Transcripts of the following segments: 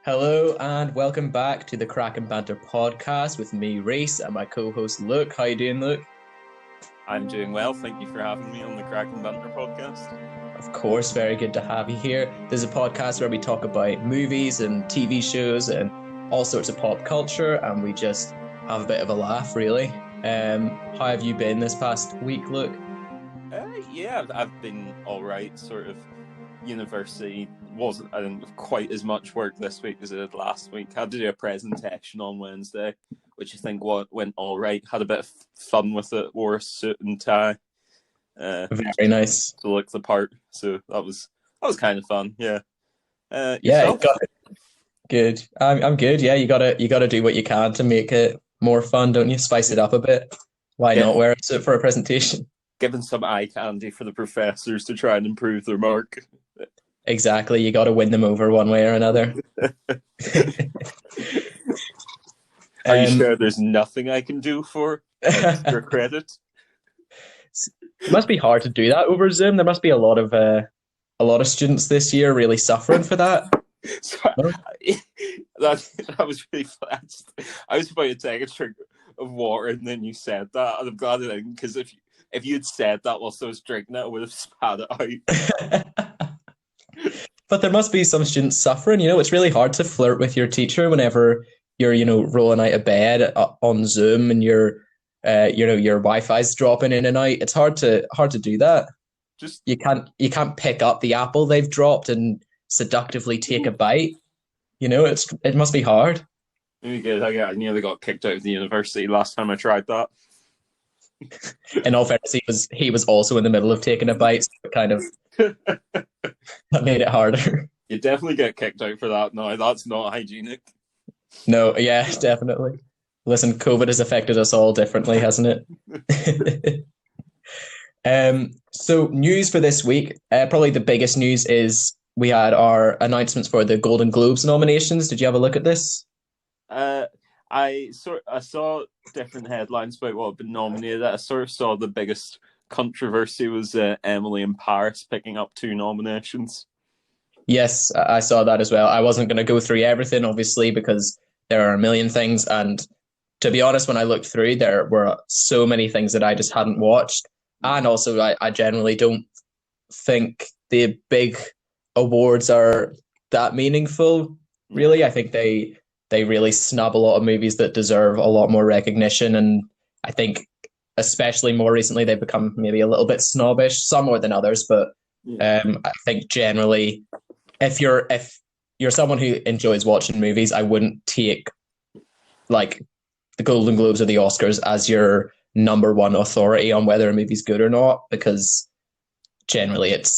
Hello and welcome back to the Crack and Banter podcast with me, Reese, and my co-host Luke. How you doing, Luke? I'm doing well. Thank you for having me on the Crack and Banter podcast. Of course, very good to have you here. This is a podcast where we talk about movies and TV shows and all sorts of pop culture, and we just have a bit of a laugh, really. How have you been this past week, Luke? I've been all right. Sort of university I didn't have quite as much work this week as I did last week. Had to do a presentation on Wednesday, which I think went all right. Had a bit of fun with it. Wore a suit and tie. Very nice to look the part. So that was kind of fun. Yeah. Yeah, good. I'm good. Yeah, you gotta do what you can to make it more fun, don't you? Spice it up a bit. Why not wear a suit for a presentation? Giving some eye candy for the professors to try and improve their mark. Exactly. You got to win them over one way or another. Are you sure there's nothing I can do for extra credit? It must be hard to do that over Zoom. There must be a lot of students this year really suffering for that. That was really fast. I was about to take a drink of water, and then you said that, and I'm glad I didn't, because if you'd said that whilst I was drinking it, I would have spat it out. But there must be some students suffering. It's really hard to flirt with your teacher whenever you're, rolling out of bed on Zoom and your Wi-Fi's dropping in and out. It's hard to do that. Just you can't pick up the apple they've dropped and seductively take a bite. It must be hard. Maybe good. I nearly got kicked out of the university last time I tried that. In all fairness, he was also in the middle of taking a bite, so it kind of that made it harder. You definitely get kicked out for that. No, that's not hygienic. No, yeah, definitely. Listen, COVID has affected us all differently, hasn't it? So news for this week. Probably the biggest news is we had our announcements for the Golden Globes nominations. Did you have a look at this? I saw different headlines about what had been nominated. I sort of saw the biggest controversy was Emily in Paris picking up 2 nominations. Yes, I saw that as well. I wasn't going to go through everything, obviously, because there are a million things. And to be honest, when I looked through, there were so many things that I just hadn't watched. And also, I generally don't think the big awards are that meaningful, really. I think they really snub a lot of movies that deserve a lot more recognition. And I think especially more recently, they've become maybe a little bit snobbish, some more than others. But I think generally, if you're someone who enjoys watching movies, I wouldn't take like the Golden Globes or the Oscars as your number one authority on whether a movie's good or not, because generally it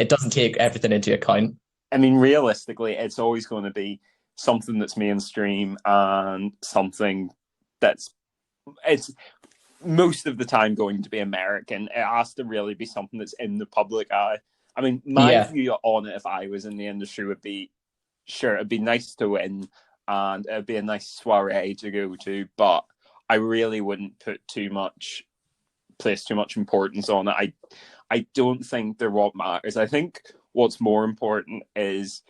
doesn't take everything into account. I mean, realistically, it's always going to be something that's mainstream and something it's most of the time going to be American. It has to really be something that's in the public eye. I mean, my view on it, if I was in the industry, would be, sure, it'd be nice to win and it'd be a nice soiree to go to, but I really wouldn't place too much importance on it. I don't think they're what matters. I think what's more important is,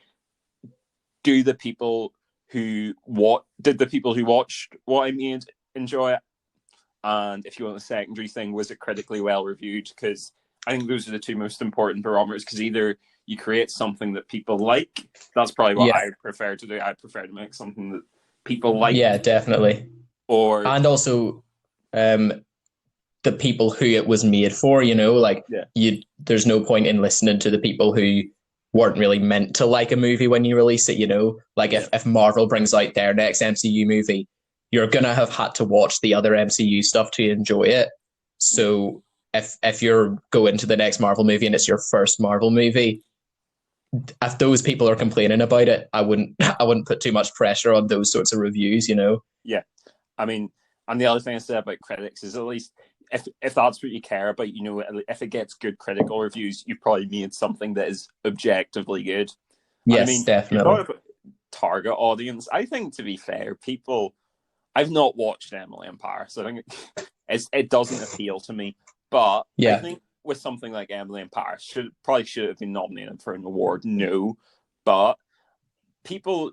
did the people who watched what I made enjoy it? And if you want the secondary thing, was it critically well reviewed? Because I think those are the 2 most important barometers, because either you create something that people like, that's probably what I prefer to do. I prefer to make something that people like. Yeah, definitely. And also the people who it was made for, there's no point in listening to the people who weren't really meant to like a movie when you release it, if Marvel brings out their next MCU movie, you're gonna have had to watch the other MCU stuff to enjoy it. So if you're going to the next Marvel movie and it's your first Marvel movie, if those people are complaining about it, I wouldn't put too much pressure on those sorts of reviews, Yeah. I mean, and the other thing I say about critics is, at least if that's what you care about, if it gets good critical reviews, you've probably made something that is objectively good. Yes, definitely. Target audience, I think, to be fair, I've not watched Emily in Paris. I think it doesn't appeal to me. But I think with something like Emily in Paris, should have been nominated for an award. No, but people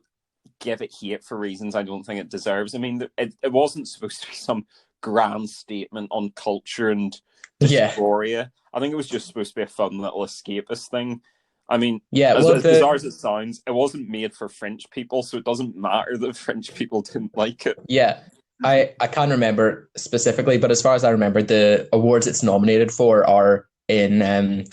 give it hate for reasons I don't think it deserves. I mean, it wasn't supposed to be some grand statement on culture and Yeah. dysphoria. I think it was just supposed to be a fun little escapist thing. I mean, Yeah, as, well, as bizarre as it sounds, it wasn't made for French people, so it doesn't matter that French people didn't like it. yeah, I can't remember specifically, but as far as I remember, the awards it's nominated for are in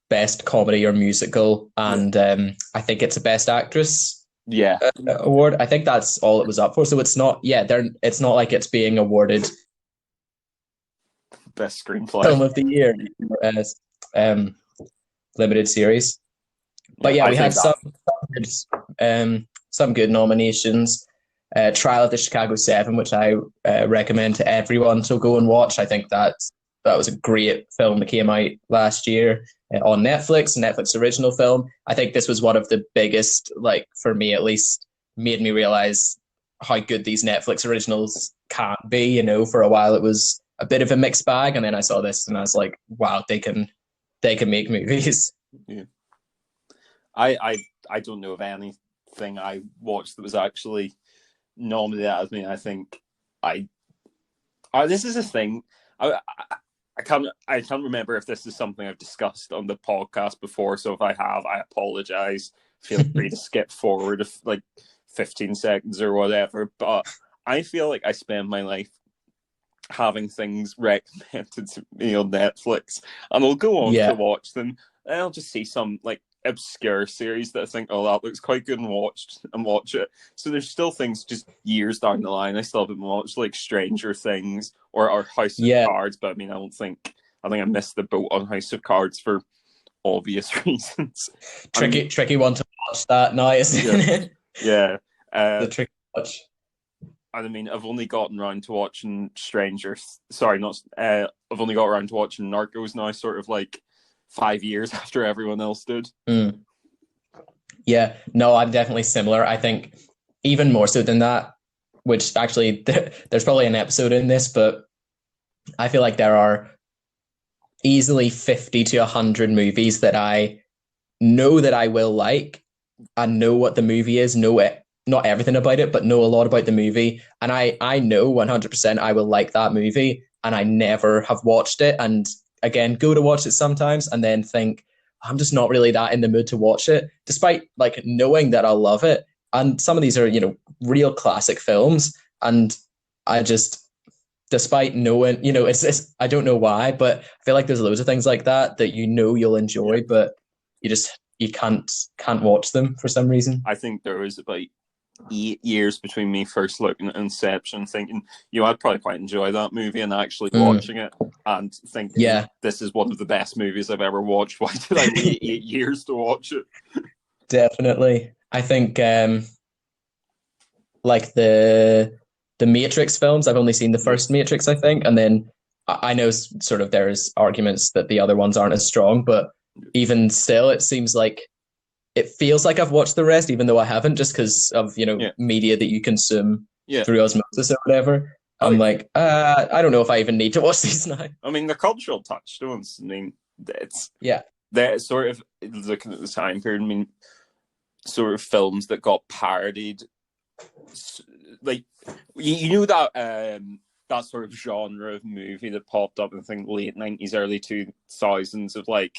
best comedy or musical, and I think it's a best actress Yeah, award. I think that's all it was up for. So it's not, it's not like it's being awarded best screenplay. film of the year as limited series. But yeah, we had some good nominations. Trial of the Chicago 7, which I recommend to everyone to go and watch. I think that was a great film that came out last year on Netflix, Netflix original film. I think this was one of the biggest, like for me at least, made me realize how good these Netflix originals can be. You know, for a while it was a bit of a mixed bag, and then I saw this and I was like, wow, they can make movies. Yeah. I don't know of anything I watched that was actually nominated as me. I think this is a thing. I can't remember if this is something I've discussed on the podcast before. So if I have, I apologize. Feel free to skip forward if like 15 seconds or whatever. But I feel like I spend my life having things recommended to me on Netflix, and I'll go on to watch them. And I'll just see some like obscure series that I think, oh, that looks quite good, and watch it. So there's still things just years down the line I still haven't watched, like Stranger Things or House of Cards. But I mean, I think I missed the boat on House of Cards for obvious reasons. Tricky one to watch that now, isn't it? Yeah. The tricky watch. And I mean, I've only gotten around to watching I've only got around to watching Narcos now, sort of like 5 years after everyone else did. Yeah, no, I'm definitely similar. I think even more so than that, which actually there's probably an episode in this, but I feel like there are easily 50 to 100 movies that I know that I will like and know what the movie is, know it, not everything about it, but know a lot about the movie. And I know 100% I will like that movie, and I never have watched it. And again, go to watch it sometimes and then think, I'm just not really that in the mood to watch it, despite like knowing that I'll love it. And some of these are, real classic films. And I just, despite knowing, it's I don't know why, but I feel like there's loads of things like that you'll enjoy, but you can't watch them for some reason. I think there was about 8 years between me first looking at Inception, thinking, I'd probably quite enjoy that movie, and actually watching it and thinking, this is one of the best movies I've ever watched. Why did I wait 8 years to watch it? Definitely. I think like the Matrix films, I've only seen the first Matrix, I think, and then I know sort of there's arguments that the other ones aren't as strong, but even still, it seems like it feels like I've watched the rest, even though I haven't, just because of media that you consume through osmosis or whatever. I'm like, I don't know if I even need to watch these now. I mean, the cultural touchstones. I mean, they're sort of looking at the time period. I mean, sort of films that got parodied, like that sort of genre of movie that popped up in, I think, late 90s, early 2000s of like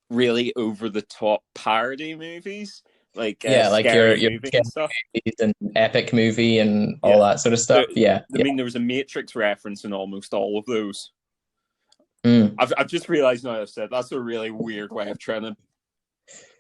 really over the top parody movies, like like your movie and stuff, and epic movie and all that sort of stuff. I mean, there was a Matrix reference in almost all of those. I've just realized now I've said that's a really weird way of trying to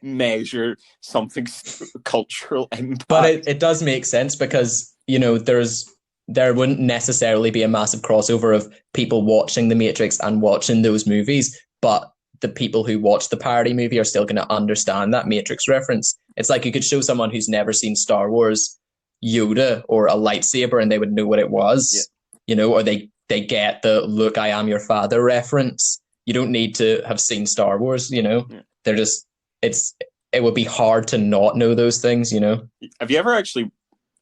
measure something's cultural impact, but it does make sense because there wouldn't necessarily be a massive crossover of people watching the Matrix and watching those movies, but the people who watch the parody movie are still going to understand that Matrix reference. It's like you could show someone who's never seen Star Wars Yoda or a lightsaber and they would know what it was, or they get the "look, I am your father" reference. You don't need to have seen Star Wars, They're just, it would be hard to not know those things, Have you ever actually,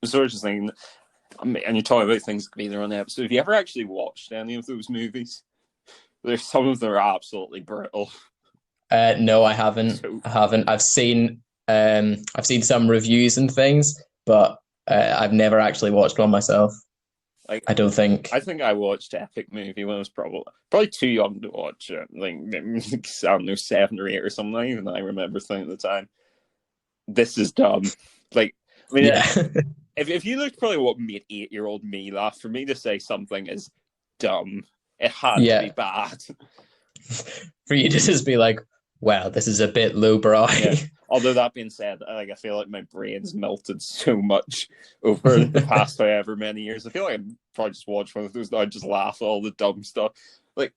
sort of just thinking, and you're talking about things that could be there on the episode, have you ever actually watched any of those movies? There's some of them are absolutely brutal. No, I haven't. I've seen I've seen some reviews and things, but I've never actually watched one myself. Like, I don't think. I think I watched Epic Movie when I was probably too young to watch it. Like, I don't know, 7 or 8 or something. Even I remember thinking at the time, this is dumb. Like, I mean, Yeah. if you looked probably what made 8-year-old me laugh, for me to say something is dumb, it had to be Yeah. bad. For you to just be like, wow, this is a bit lowbrow. Yeah. Although that being said, like I feel like my brain's melted so much over the past however many years. I feel like I probably just watch one of those. I just laugh at all the dumb stuff. Like,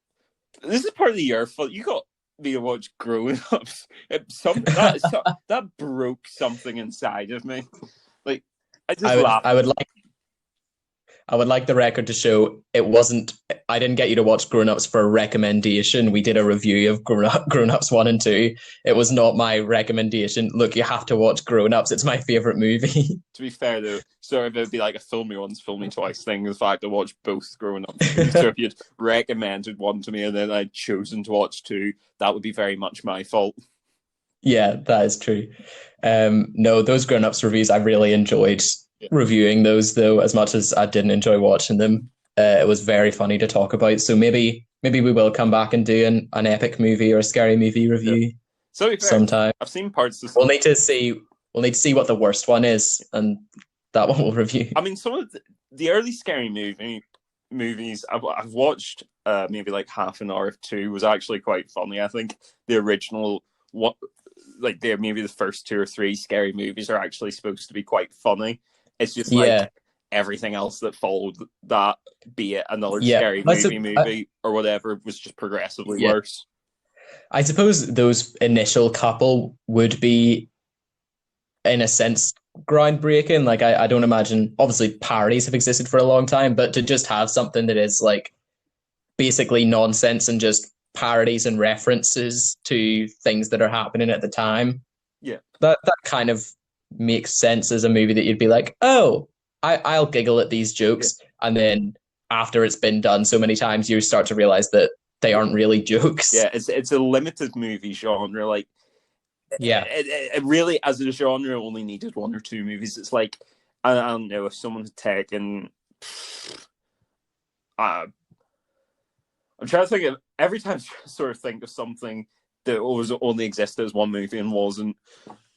this is partly your fault. You got me to watch Grown Ups. That broke something inside of me. Like, I just laughed. I would like the record to show it wasn't. I didn't get you to watch Grown Ups for a recommendation. We did a review of Grown Ups 1 and 2. It was not my recommendation. Look, you have to watch Grown Ups. It's my favorite movie. To be fair, though, so if it'd be like a film me once, film me twice thing, the fact I watched both Grown Ups. So if you'd recommended one to me and then I'd chosen to watch two, that would be very much my fault. Yeah, that is true. No, those Grown Ups reviews, I really enjoyed reviewing those, though, as much as I didn't enjoy watching them. It was very funny to talk about. So maybe we will come back and do an epic movie or a scary movie review So sometime. I've seen parts of. We'll need to see what the worst one is, and that one we'll review. I mean, some of the early scary movies I've watched, maybe like half an hour of two, was actually quite funny. I think the original what. Like maybe the first 2 or 3 scary movies are actually supposed to be quite funny. It's just like everything else that followed that, be it another scary movie or whatever, was just progressively worse. I suppose those initial couple would be, in a sense, groundbreaking. Like I don't imagine. Obviously, parodies have existed for a long time, but to just have something that is like basically nonsense and just parodies and references to things that are happening at the time. Yeah, that kind of makes sense as a movie that you'd be like, oh, I'll giggle at these jokes, and then after it's been done so many times, you start to realize that they aren't really jokes. Yeah, it's a limited movie genre. Like, it really, as a genre, only needed 1 or 2 movies. It's like, I don't know, if someone had taken. I'm trying to think of every time I sort of think of something that was only existed as one movie and wasn't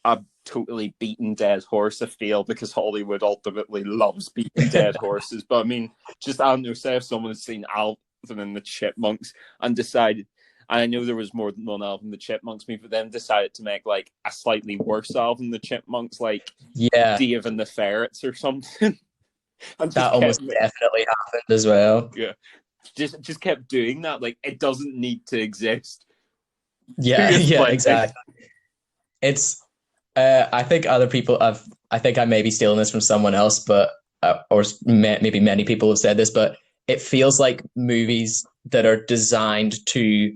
a totally beaten dead horse. I feel because Hollywood ultimately loves beaten dead horses. But I mean, just I don't know, say if someone had seen Alvin and the Chipmunks and decided, and I know there was more than one Alvin and the Chipmunks movie, but then decided to make like a slightly worse Alvin and the Chipmunks, like Dave and the Ferrets or something. And that almost definitely happened as well. Yeah. Just kept doing that. Like, it doesn't need to exist. Yeah, exactly. It's I think other people I think I may be stealing this from someone else, but or maybe many people have said this, but it feels like movies that are designed to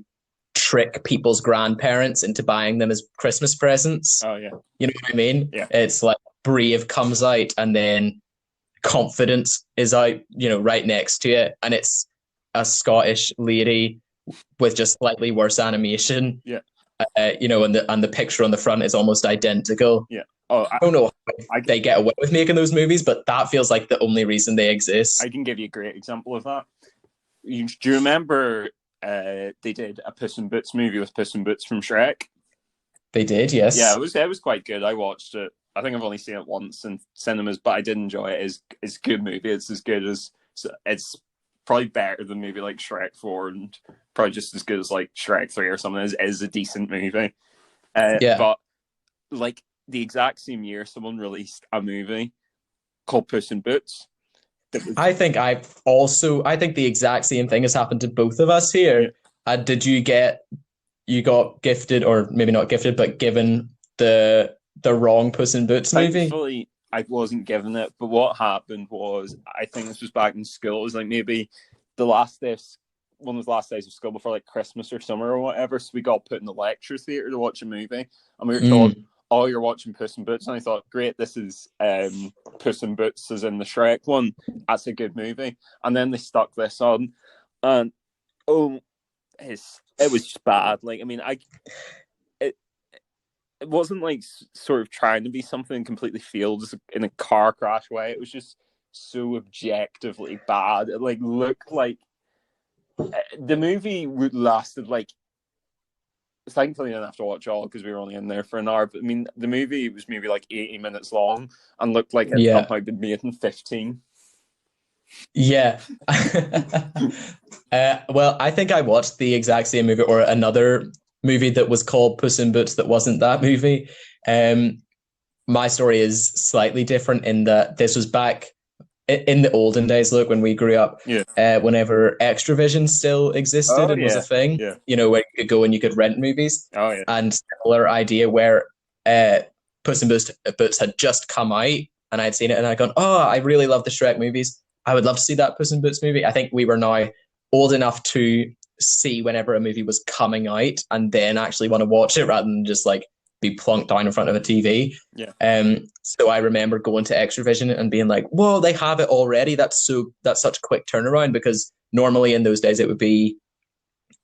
trick people's grandparents into buying them as Christmas presents. Oh yeah. You know what I mean? Yeah. It's like Brave comes out and then Confidence is out, right next to it, and it's a Scottish lady with just slightly worse animation. Yeah. And the picture on the front is almost identical. Yeah. Oh, I don't know how they get away with making those movies, but that feels like the only reason they exist. I can give you a great example of that. Do you remember they did a Puss in Boots movie with Puss in Boots from Shrek? They did, yes. Yeah, it was quite good. I watched it. I think I've only seen it once in cinemas, but I did enjoy it. It's a good movie. It's as good as it's probably better than maybe like Shrek 4 and probably just as good as like Shrek 3 or something. Is a decent movie. But like the exact same year, someone released a movie called Puss in Boots. I think the exact same thing has happened to both of us here. Yeah. Did you got gifted, or maybe not gifted, but given the wrong Puss in Boots movie? Thankfully, I wasn't given it, but what happened was, I think this was back in school. It was like maybe one of the last days of school before like Christmas or summer or whatever. So we got put in the lecture theatre to watch a movie, and we were told, "Oh, you're watching Puss in Boots." And I thought, great, this is Puss in Boots as in the Shrek one. That's a good movie. And then they stuck this on, and it was just bad. Like, I mean, it wasn't like sort of trying to be something completely failed in a car crash way. It was just so objectively bad. It like looked like the movie lasted like. Thankfully, I didn't have to watch all because we were only in there for an hour. But I mean, the movie was maybe like 80 minutes long and looked like it Yeah. somehow been made in 15. Yeah. Well, I think I watched the exact same movie or another movie that was called Puss in Boots that wasn't that movie. My story is slightly different in that this was back in the olden days, look, when we grew up, whenever Extravision still existed and was a thing, where you could go and you could rent movies. Oh, yeah. And similar idea where Puss in Boots had just come out and I'd seen it and I'd gone, oh, I really love the Shrek movies. I would love to see that Puss in Boots movie. I think we were now old enough to see whenever a movie was coming out and then actually want to watch it rather than just like be plunked down in front of a TV. Yeah. So I remember going to Extravision and being like, whoa, they have it already. That's such a quick turnaround, because normally in those days it would be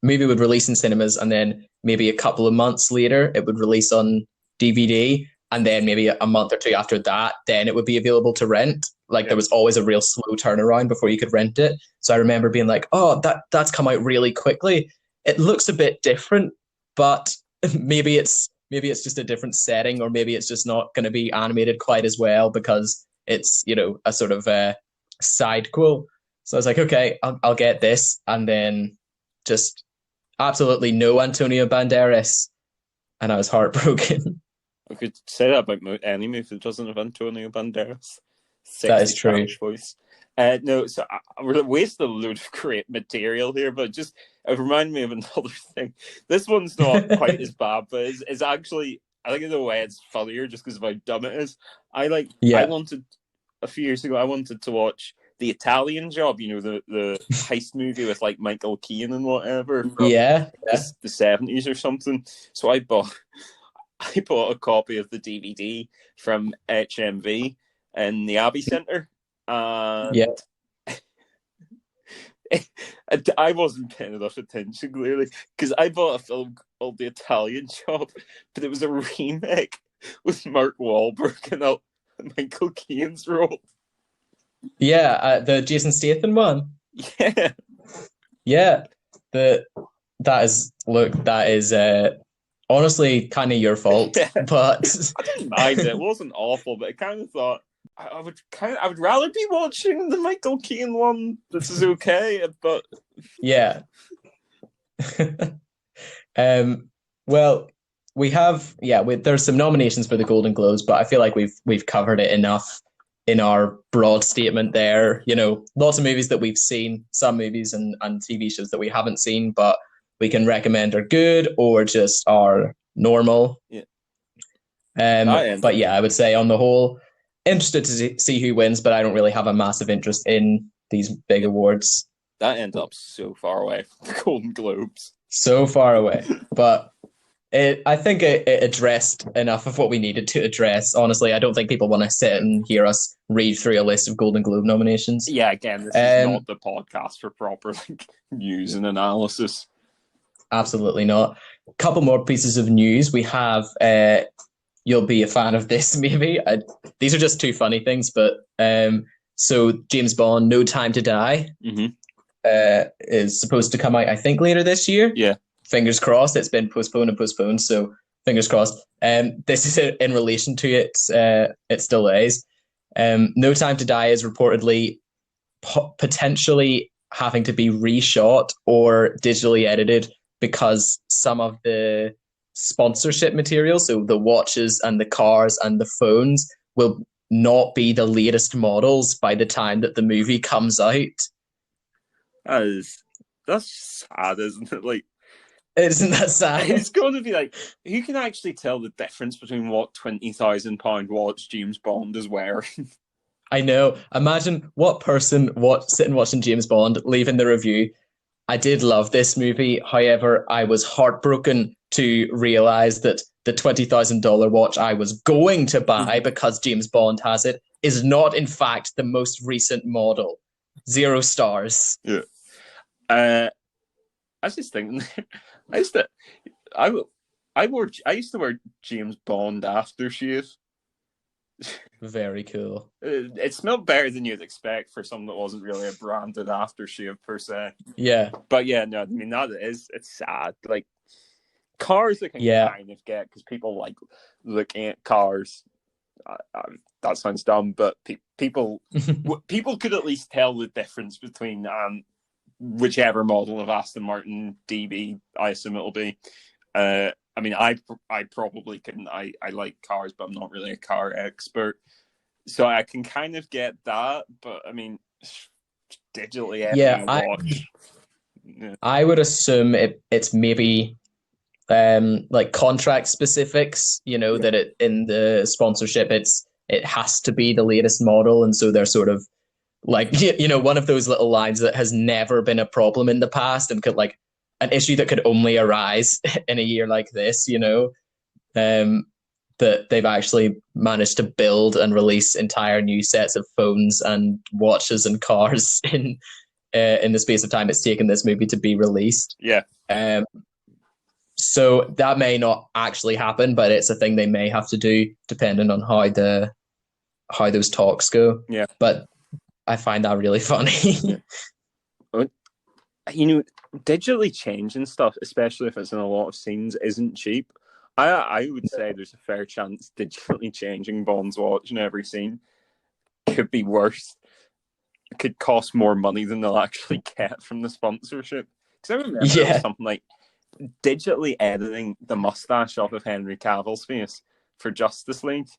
movie would release in cinemas and then maybe a couple of months later it would release on DVD, and then maybe a month or two after that then it would be available to rent. Like there was always a real slow turnaround before you could rent it. So I remember being like, oh, that's come out really quickly. It looks a bit different, but maybe it's just a different setting, or maybe it's just not going to be animated quite as well because it's, a sort of a sidequel. So I was like, okay, I'll get this. And then just absolutely no Antonio Banderas. And I was heartbroken. I could say that about any movie that doesn't have Antonio Banderas. That is true. Spanish voice. No, so I wasted a load of great material here, but it reminded me of another thing. This one's not quite as bad, but it's actually, I think in a way it's funnier just because of how dumb it is. A few years ago, I wanted to watch The Italian Job, the heist movie with like Michael Caine and whatever. From the 70s or something. So I bought a copy of the DVD from HMV in the Abbey Centre. I wasn't paying enough attention, clearly, because I bought a film called The Italian Job, but it was a remake with Mark Wahlberg and Michael Caine's role. Yeah, the Jason Statham one. Yeah. Yeah. That is honestly kind of your fault, but I didn't mind it. It wasn't awful, but I kind of thought I would rather be watching the Michael Caine one. This is okay, but yeah. Well, we have there's some nominations for the Golden Globes, but I feel like we've covered it enough in our broad statement there. Lots of movies that we've seen, some movies and TV shows that we haven't seen, but we can recommend are good or just are normal. Yeah. But yeah, I would say on the whole, interested to see who wins, but I don't really have a massive interest in these big awards. That ended up so far away from the Golden Globes. So far away. But I think it addressed enough of what we needed to address. Honestly, I don't think people want to sit and hear us read through a list of Golden Globe nominations. Yeah, again, this is not the podcast for proper news and analysis. Absolutely not. A couple more pieces of news. We have, you'll be a fan of this maybe. These are just two funny things, but so James Bond, No Time to Die, is supposed to come out, I think, later this year. Yeah. Fingers crossed. It's been postponed, so fingers crossed. This is in relation to its delays. No Time to Die is reportedly potentially having to be reshot or digitally edited because some of the sponsorship material, so the watches and the cars and the phones, will not be the latest models by the time that the movie comes out. That's sad, isn't it? Isn't that sad? It's going to be who can actually tell the difference between what £20,000 watch James Bond is wearing? I know. Imagine what person sitting watching James Bond, leaving the review. I did love this movie. However, I was heartbroken to realize that the $20,000 watch I was going to buy because James Bond has it is not, in fact, the most recent model. 0 stars. Yeah. I was just thinking, I I used to wear James Bond aftershave. Very cool. It smelled better than you'd expect for something that wasn't really a branded aftershave per se. Yeah. But yeah, no, I mean it's sad. Like cars, I can Yeah. kind of get because people like looking at cars. That sounds dumb, but people could at least tell the difference between whichever model of Aston Martin DB I assume it'll be. I mean, I probably couldn't. I like cars, but I'm not really a car expert, so I can kind of get that. But I mean, digitally editing a watch. I would assume it's maybe like contract specifics. You know that it in the sponsorship it has to be the latest model, and so they're sort of like one of those little lines that has never been a problem in the past and could like an issue that could only arise in a year like this, that they've actually managed to build and release entire new sets of phones and watches and cars in the space of time it's taken this movie to be released. Yeah. So that may not actually happen, but it's a thing they may have to do depending on how those talks go. Yeah. But I find that really funny. Digitally changing stuff, especially if it's in a lot of scenes, isn't cheap. I would say there's a fair chance digitally changing Bond's watch in every scene could be worse. It could cost more money than they'll actually get from the sponsorship. Because I remember something like digitally editing the mustache off of Henry Cavill's face for Justice League.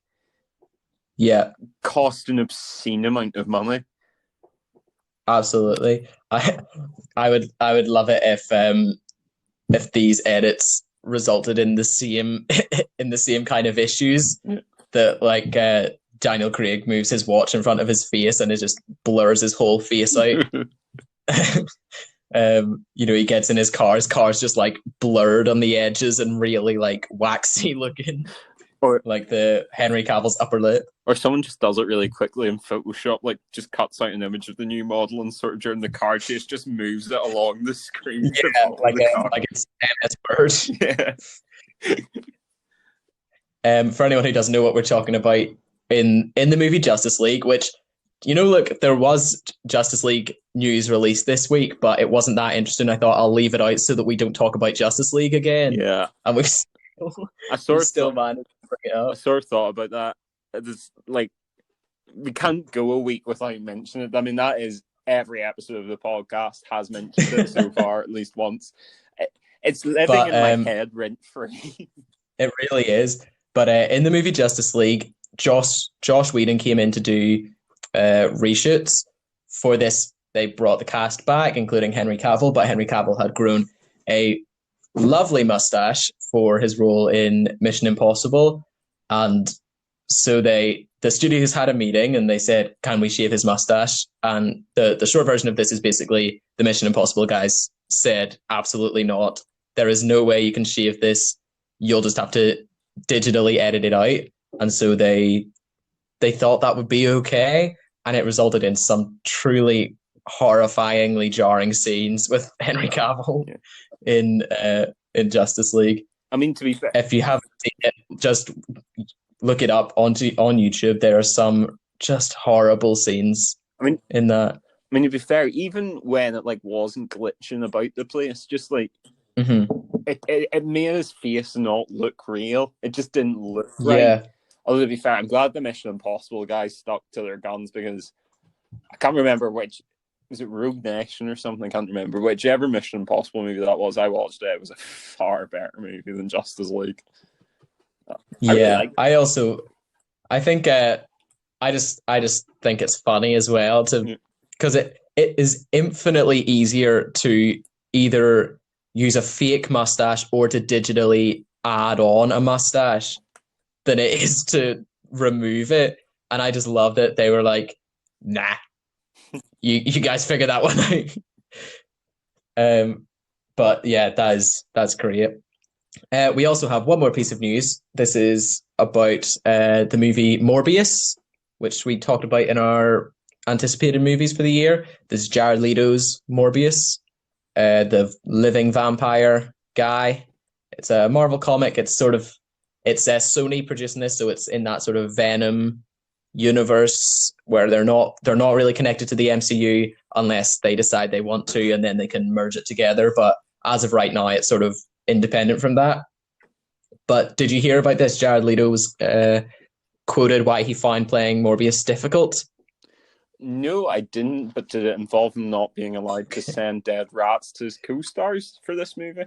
Yeah. Cost an obscene amount of money. Absolutely. I would love it if these edits resulted in the same kind of issues that like Daniel Craig moves his watch in front of his face and it just blurs his whole face out. He gets in his car's just like blurred on the edges and really like waxy looking. Or like the Henry Cavill's upper lip. Or someone just does it really quickly in Photoshop, like just cuts out an image of the new model and sort of during the car chase just moves it along the screen. Yeah, like it's MS Word. Yeah. For anyone who doesn't know what we're talking about, in the movie Justice League, which, look, there was Justice League news released this week, but it wasn't that interesting. I thought I'll leave it out so that we don't talk about Justice League again. Yeah. And we've still managed to bring it up. I sort of thought about that. It's like, we can't go a week without mentioning it. I mean, that is every episode of the podcast has mentioned it so far, at least once. It's living in my head rent-free. It really is. But in the movie Justice League, Josh Whedon came in to do reshoots for this. They brought the cast back, including Henry Cavill, but Henry Cavill had grown a lovely mustache for his role in Mission Impossible. And so the studios had a meeting and they said, can we shave his mustache? And the short version of this is basically the Mission Impossible guys said, absolutely not. There is no way you can shave this. You'll just have to digitally edit it out. And so they thought that would be okay. And it resulted in some truly horrifyingly jarring scenes with Henry Cavill in Justice League. I mean, to be fair, if you haven't seen it, just look it up on YouTube. There are some just horrible scenes. In that. I mean, to be fair, even when it like wasn't glitching about the place, just like it made his face not look real. It just didn't look right. Yeah. Although to be fair, I'm glad the Mission Impossible guys stuck to their guns because I can't remember which. Was it Rogue Nation or something? I can't remember. Whichever Mission Impossible movie that was, I watched it. It was a far better movie than Justice League. I just think it's funny as well because it is infinitely easier to either use a fake mustache or to digitally add on a mustache than it is to remove it. And I just loved it. They were like, nah. You guys figure that one out. But yeah, that's great. We also have one more piece of news. This is about the movie Morbius, which we talked about in our anticipated movies for the year. This is Jared Leto's Morbius, the living vampire guy. It's a Marvel comic. It says Sony producing this, so it's in that sort of Venom universe where they're not really connected to the MCU unless they decide they want to, and then they can merge it together. But as of right now, it's sort of independent from that. But did you hear about this? Jared Leto was quoted why he found playing Morbius difficult. No, I didn't. But did it involve him not being allowed to send dead rats to his co-stars for this movie?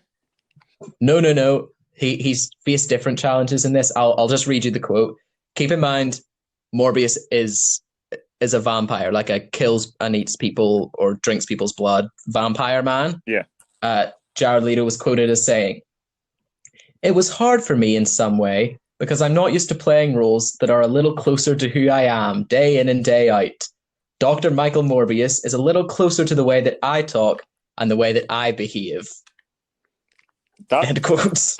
No. He's faced different challenges in this. I'll just read you the quote. Keep in mind, Morbius is a vampire, like a kills and eats people or drinks people's blood vampire man. Yeah. Jared Leto was quoted as saying, "It was hard for me in some way because I'm not used to playing roles that are a little closer to who I am day in and day out. Dr. Michael Morbius is a little closer to the way that I talk and the way that I behave." End quotes.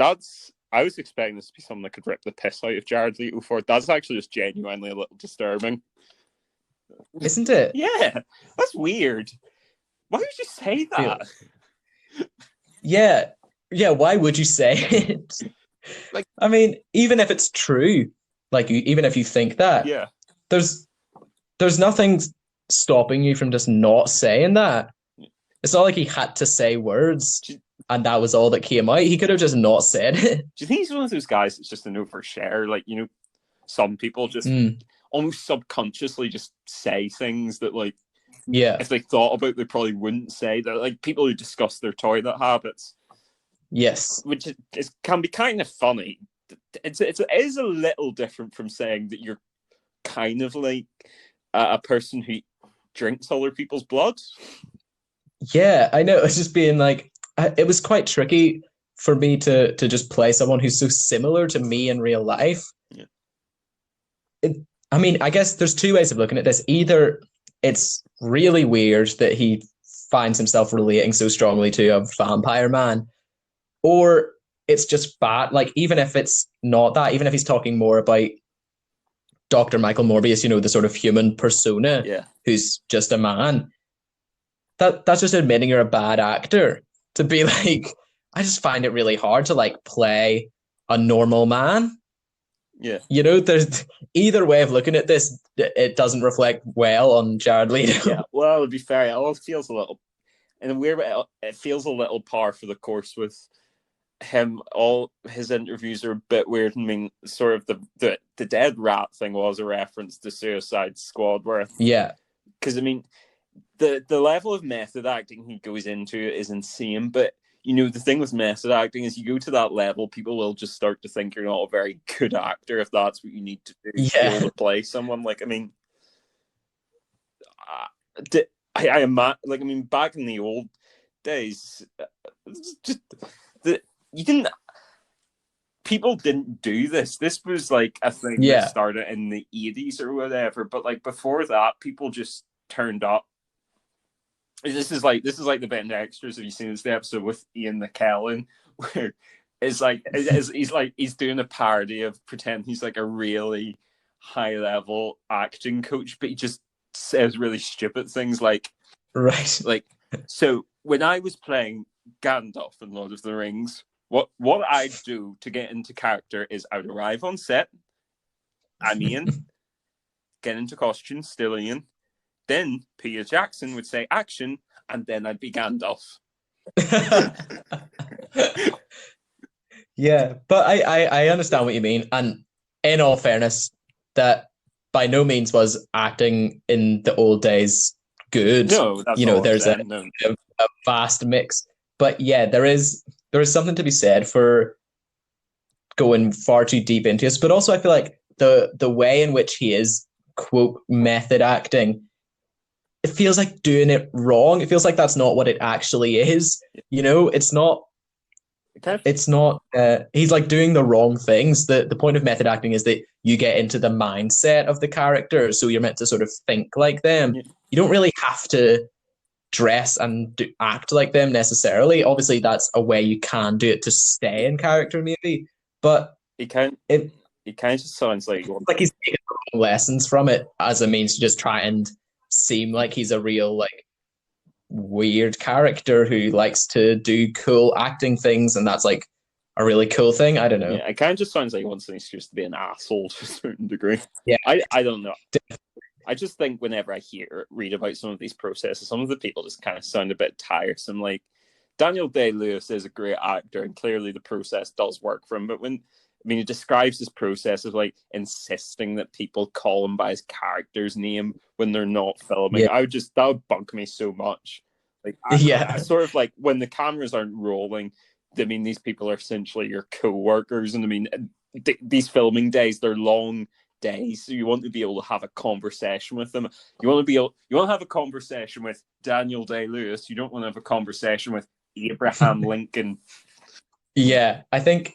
I was expecting this to be something that could rip the piss out of Jared Leto for it. That's actually just genuinely a little disturbing. Isn't it? Yeah, that's weird. Why would you say that? Yeah, why would you say it? Like, I mean, even if it's true, even if you think that, yeah, there's nothing stopping you from just not saying that. It's not like he had to say words and that was all that came out. He could have just not said it. Do you think he's one of those guys that's just a no for share? Like, some people just almost subconsciously just say things that, like, if they thought about it, they probably wouldn't say. That, like, people who discuss their toilet habits. Yes. Which can be kind of funny. It is a little different from saying that you're kind of like a person who drinks other people's blood. Yeah, I know. It's just being like, it was quite tricky for me to just play someone who's so similar to me in real life. Yeah. I mean, I guess there's two ways of looking at this. Either it's really weird that he finds himself relating so strongly to a vampire man, or it's just bad. Like, even if it's not that, even if he's talking more about Dr. Michael Morbius, the sort of human persona who's just a man, that's just admitting you're a bad actor. To be like, I just find it really hard to like play a normal man. Yeah. There's either way of looking at this, it doesn't reflect well on Jared Leto. Yeah, well, to be fair, it all feels a little, in a weird way, it feels a little par for the course with him. All his interviews are a bit weird. I mean, sort of the dead rat thing was a reference to Suicide Squad, where because I mean, the level of method acting he goes into is insane. But the thing with method acting is, you go to that level, people will just start to think you're not a very good actor if that's what you need to do to be able to play someone. Like, I mean, back in the old days, people didn't do this. This was like a thing that started in the 80s or whatever. But like before that, people just turned up. This is like the Band Extras. Have you seen this episode with Ian McKellen, where he's doing a parody of pretend he's like a really high level acting coach, but he just says really stupid things like so when I was playing Gandalf in Lord of the Rings, what I'd do to get into character is I'd arrive on set, I'm Ian, get into costume, still Ian. Then Peter Jackson would say action, and then I'd be Gandalf. Yeah, but I understand what you mean. And in all fairness, that by no means was acting in the old days good. No, that's there's a vast mix. But yeah, there is something to be said for going far too deep into it. But also I feel like the way in which he is, quote, method acting, it feels like doing it wrong. It feels like that's not what it actually is. It's not. It's not. He's like doing the wrong things. The point of method acting is that you get into the mindset of the character, so you're meant to sort of think like them. Yeah. You don't really have to dress and act like them necessarily. Obviously, that's a way you can do it to stay in character, maybe. But it kind of just sounds like he's taking the wrong lessons from it as a means to just try and seem like he's a real like weird character who likes to do cool acting things, and that's like a really cool thing. I don't know. Yeah, it kind of just sounds like he wants an excuse to be an asshole to a certain degree. Yeah. I don't know. I just think whenever I read about some of these processes, some of the people just kind of sound a bit tiresome. Like, Daniel Day-Lewis is a great actor, and clearly the process does work for him. But he describes this process as like insisting that people call him by his character's name when they're not filming. Yeah. That would bug me so much. Like, I sort of like when the cameras aren't rolling. I mean, these people are essentially your co-workers, and I mean, these filming days, they're long days, so you want to be able to have a conversation with them. You want to have a conversation with Daniel Day-Lewis. You don't want to have a conversation with Abraham Lincoln. Yeah, I think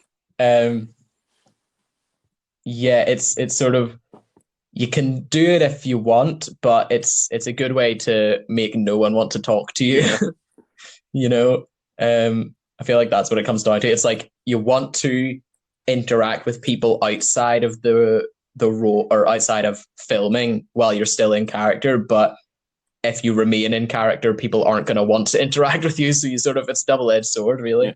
it's sort of, you can do it if you want, but it's a good way to make no one want to talk to you. You know, I feel like that's what it comes down to. It's like you want to interact with people outside of the role or outside of filming while you're still in character, but if you remain in character, people aren't going to want to interact with you. So it's a double-edged sword, really.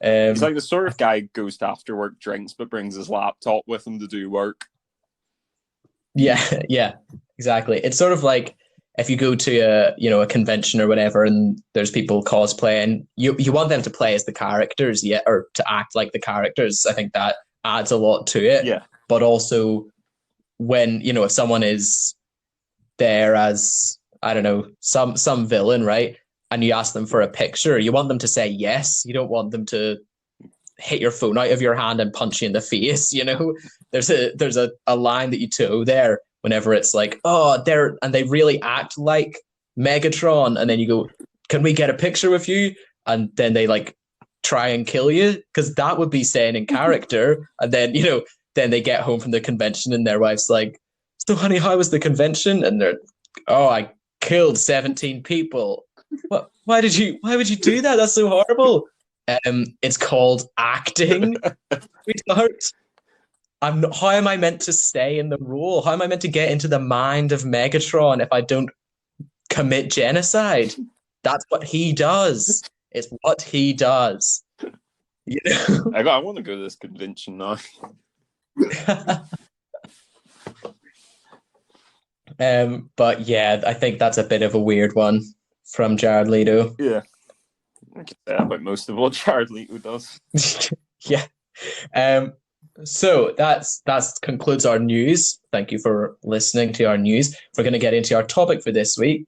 Yeah. He's like the sort of guy who goes to after work drinks but brings his laptop with him to do work. Yeah, exactly. It's sort of like if you go to a convention or whatever, and there's people cosplaying, you want them to play as the characters, or to act like the characters. I think that adds a lot to it. Yeah. But also, when if someone is there as, I don't know, some villain, right, and you ask them for a picture, you want them to say yes. You don't want them to hit your phone out of your hand and punch you in the face. There's a line that you toe there whenever it's like, oh, they really act like Megatron, and then you go, can we get a picture with you? And then they like try and kill you, because that would be saying in character. And then then they get home from the convention and their wife's like, so honey, how was the convention? And they're, oh, I killed 17 people. What? Why would you do that? That's so horrible. It's called acting. How am I meant to stay in the role? How am I meant to get into the mind of Megatron if I don't commit genocide? That's what he does. It's what he does. I want to go to this convention now. But yeah, I think that's a bit of a weird one from Jared Leto. Yeah. I can say that about most of what Jared Leto does. Yeah. So that concludes our news. Thank you for listening to our news. We're going to get into our topic for this week.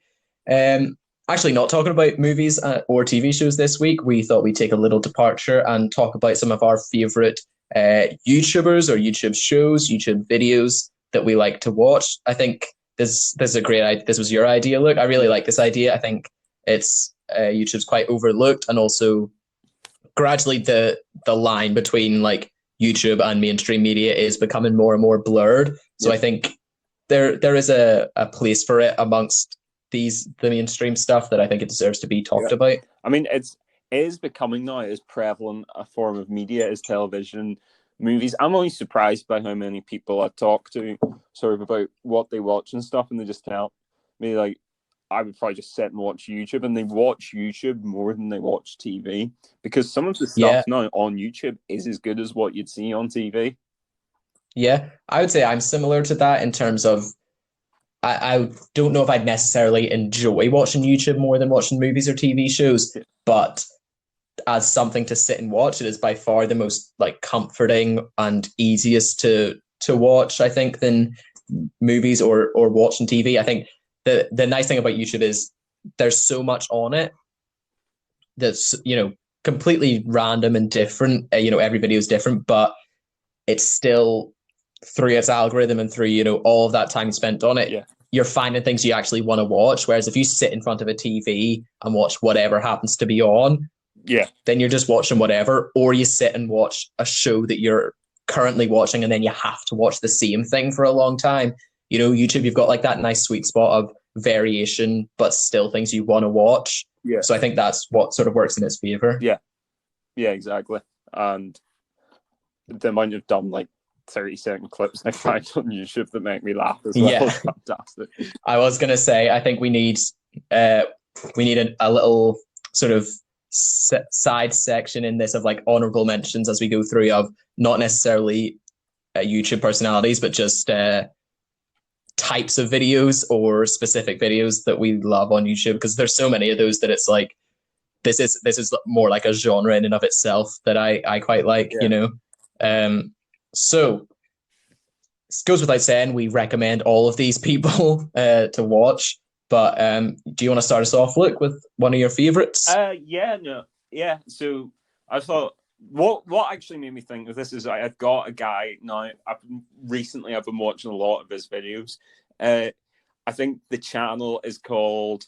Actually, not talking about movies or TV shows this week. We thought we'd take a little departure and talk about some of our favorite YouTubers or YouTube shows, YouTube videos that we like to watch. I think this is a great idea. This was your idea, Luke. I really like this idea. I think it's YouTube's quite overlooked, and also gradually the line between like YouTube and mainstream media is becoming more and more blurred. So I think there is a place for it amongst the mainstream stuff that I think it deserves to be talked about. I mean, it is becoming now as prevalent a form of media as television, movies. I'm always surprised by how many people I talk to sort of about what they watch and stuff, and they just tell me like, I would probably just sit and watch YouTube, and they watch YouTube more than they watch TV, because some of the stuff now on YouTube is as good as what you'd see on TV. Yeah, I would say I'm similar to that in terms of I don't know if I'd necessarily enjoy watching YouTube more than watching movies or TV shows, but as something to sit and watch, it is by far the most like comforting and easiest to watch, I think, than movies or watching TV. I think the nice thing about YouTube is there's so much on it that's completely random and different. Every video is different, but it's still through its algorithm and through all of that time spent on it, you're finding things you actually want to watch. Whereas if you sit in front of a TV and watch whatever happens to be on, then you're just watching whatever. Or you sit and watch a show that you're currently watching, and then you have to watch the same thing for a long time. YouTube, you've got like that nice sweet spot of variation, but still things you want to watch. So I think that's what sort of works in its favor. Yeah, exactly. And the amount of dumb like 30-second clips I find on YouTube that make me laugh as well is fantastic. I was gonna say, I think we need a little sort of side section in this of like honorable mentions as we go through, of not necessarily YouTube personalities, but just types of videos or specific videos that we love on YouTube, because there's so many of those that it's like this is more like a genre in and of itself that I quite like, you know. So it goes without saying we recommend all of these people to watch. But do you want to start us off, Luke, with one of your favorites? So I thought what actually made me think of this is I've got a guy now. I've been watching a lot of his videos. I think the channel is called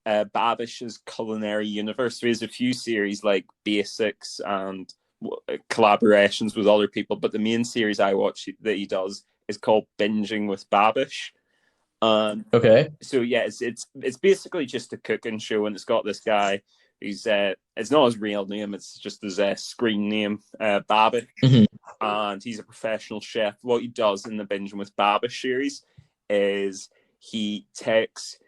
Babish's Culinary Universe. So he has a few series like Basics and collaborations with other people, but the main series I watch that he does is called Binging with Babish. Okay. So yeah, it's basically just a cooking show, and it's got this guy who's it's not his real name, it's just his screen name, Babish, and he's a professional chef. What he does in the Binging with Babish series is he takes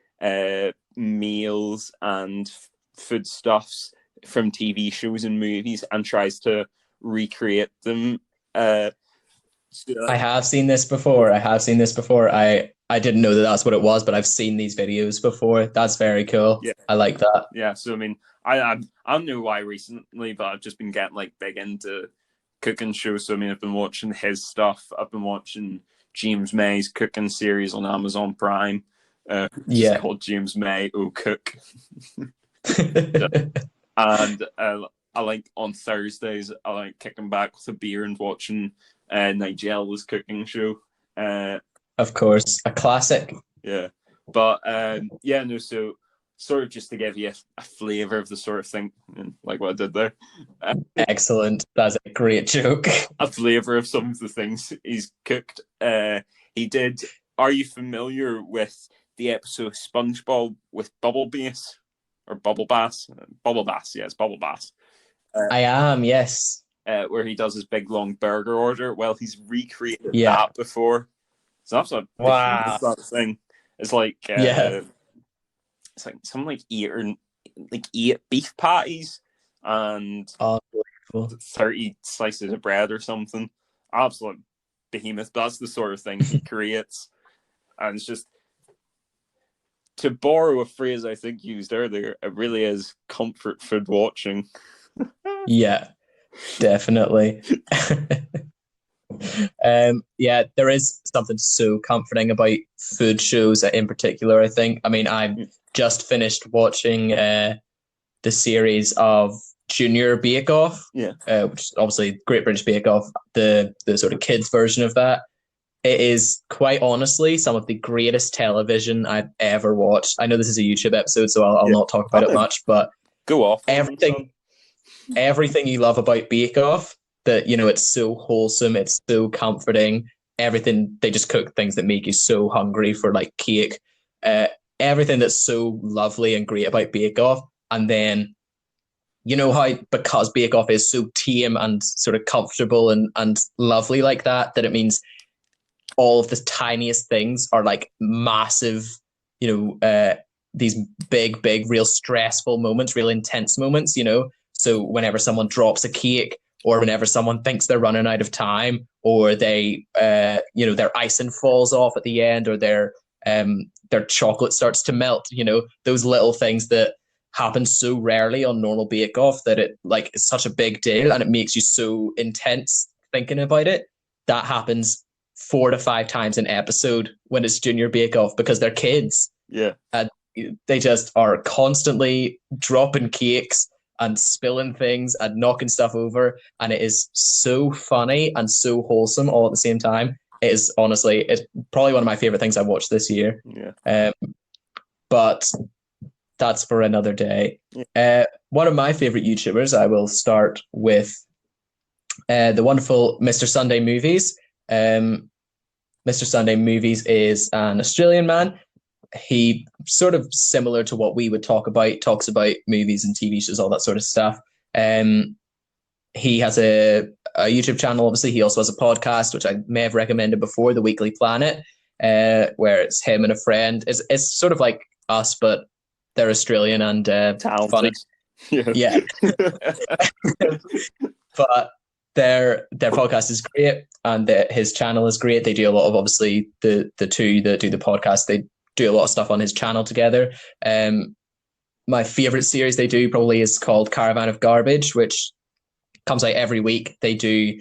meals and foodstuffs from TV shows and movies and tries to recreate them. I have seen this before. I didn't know that that's what it was, but I've seen these videos before. That's very cool. Yeah. I like that. Yeah, so I mean, I don't know why recently, but I've just been getting like big into cooking shows. So I mean, I've been watching his stuff. I've been watching James May's cooking series on Amazon Prime. It's called James May Cook. And I like on Thursdays I like kicking back with a beer and watching Nigella's cooking show. Of course, a classic. Yeah, but so sort of just to give you a flavour of the sort of thing, like what I did there. Excellent. That's a great joke. A flavour of some of the things he's cooked. He did. Are you familiar with the episode of SpongeBob with Bubble Bass or Bubble Bass? Bubble Bass, yes, Bubble Bass. I am, yes. Where he does his big long burger order. Well, he's recreated that before. So that's a that thing. It's like it's like something like eight beef patties and 30 slices of bread or something. Absolute behemoth. That's the sort of thing he creates. And it's just, to borrow a phrase I think used earlier, it really is comfort food watching. Yeah, definitely. There is something so comforting about food shows in particular, I think. I mean, I've just finished watching the series of Junior Bake Off, which is obviously Great British Bake Off, the sort of kids version of that. It is quite honestly some of the greatest television I've ever watched. I know this is a YouTube episode, so I'll not talk about it much, but go off. Everything you love about Bake Off, that, you know, it's so wholesome, it's so comforting. Everything, they just cook things that make you so hungry for like cake. Everything that's so lovely and great about Bake Off. And then, you know how, because Bake Off is so tame and sort of comfortable and lovely like that it means all of the tiniest things are like massive, you know, these big, real stressful moments, real intense moments, you know. So whenever someone drops a cake, or whenever someone thinks they're running out of time, or they, you know, their icing falls off at the end, or their chocolate starts to melt, you know, those little things that happen so rarely on normal Bake Off that it like is such a big deal and it makes you so intense thinking about it. That happens 4 to 5 times an episode when it's Junior Bake Off, because they're kids. Yeah. And they just are constantly dropping cakes and spilling things and knocking stuff over. And it is so funny and so wholesome all at the same time. It is honestly, it's probably one of my favorite things I've watched this year. Yeah. But that's for another day. Yeah. One of my favorite YouTubers, I will start with the wonderful Mr. Sunday Movies. Mr. Sunday Movies is an Australian man. He sort of similar to what we would talks about movies and TV shows, all that sort of stuff. He has a YouTube channel, obviously. He also has a podcast, which I may have recommended before, The Weekly Planet, where it's him and a friend. It's sort of like us, but they're Australian and funny. Yeah. Yeah. But their podcast is great, and his channel is great. They do a lot of, obviously, the two that do the podcast, they do a lot of stuff on his channel together. My favorite series they do probably is called Caravan of Garbage, which comes out every week. They do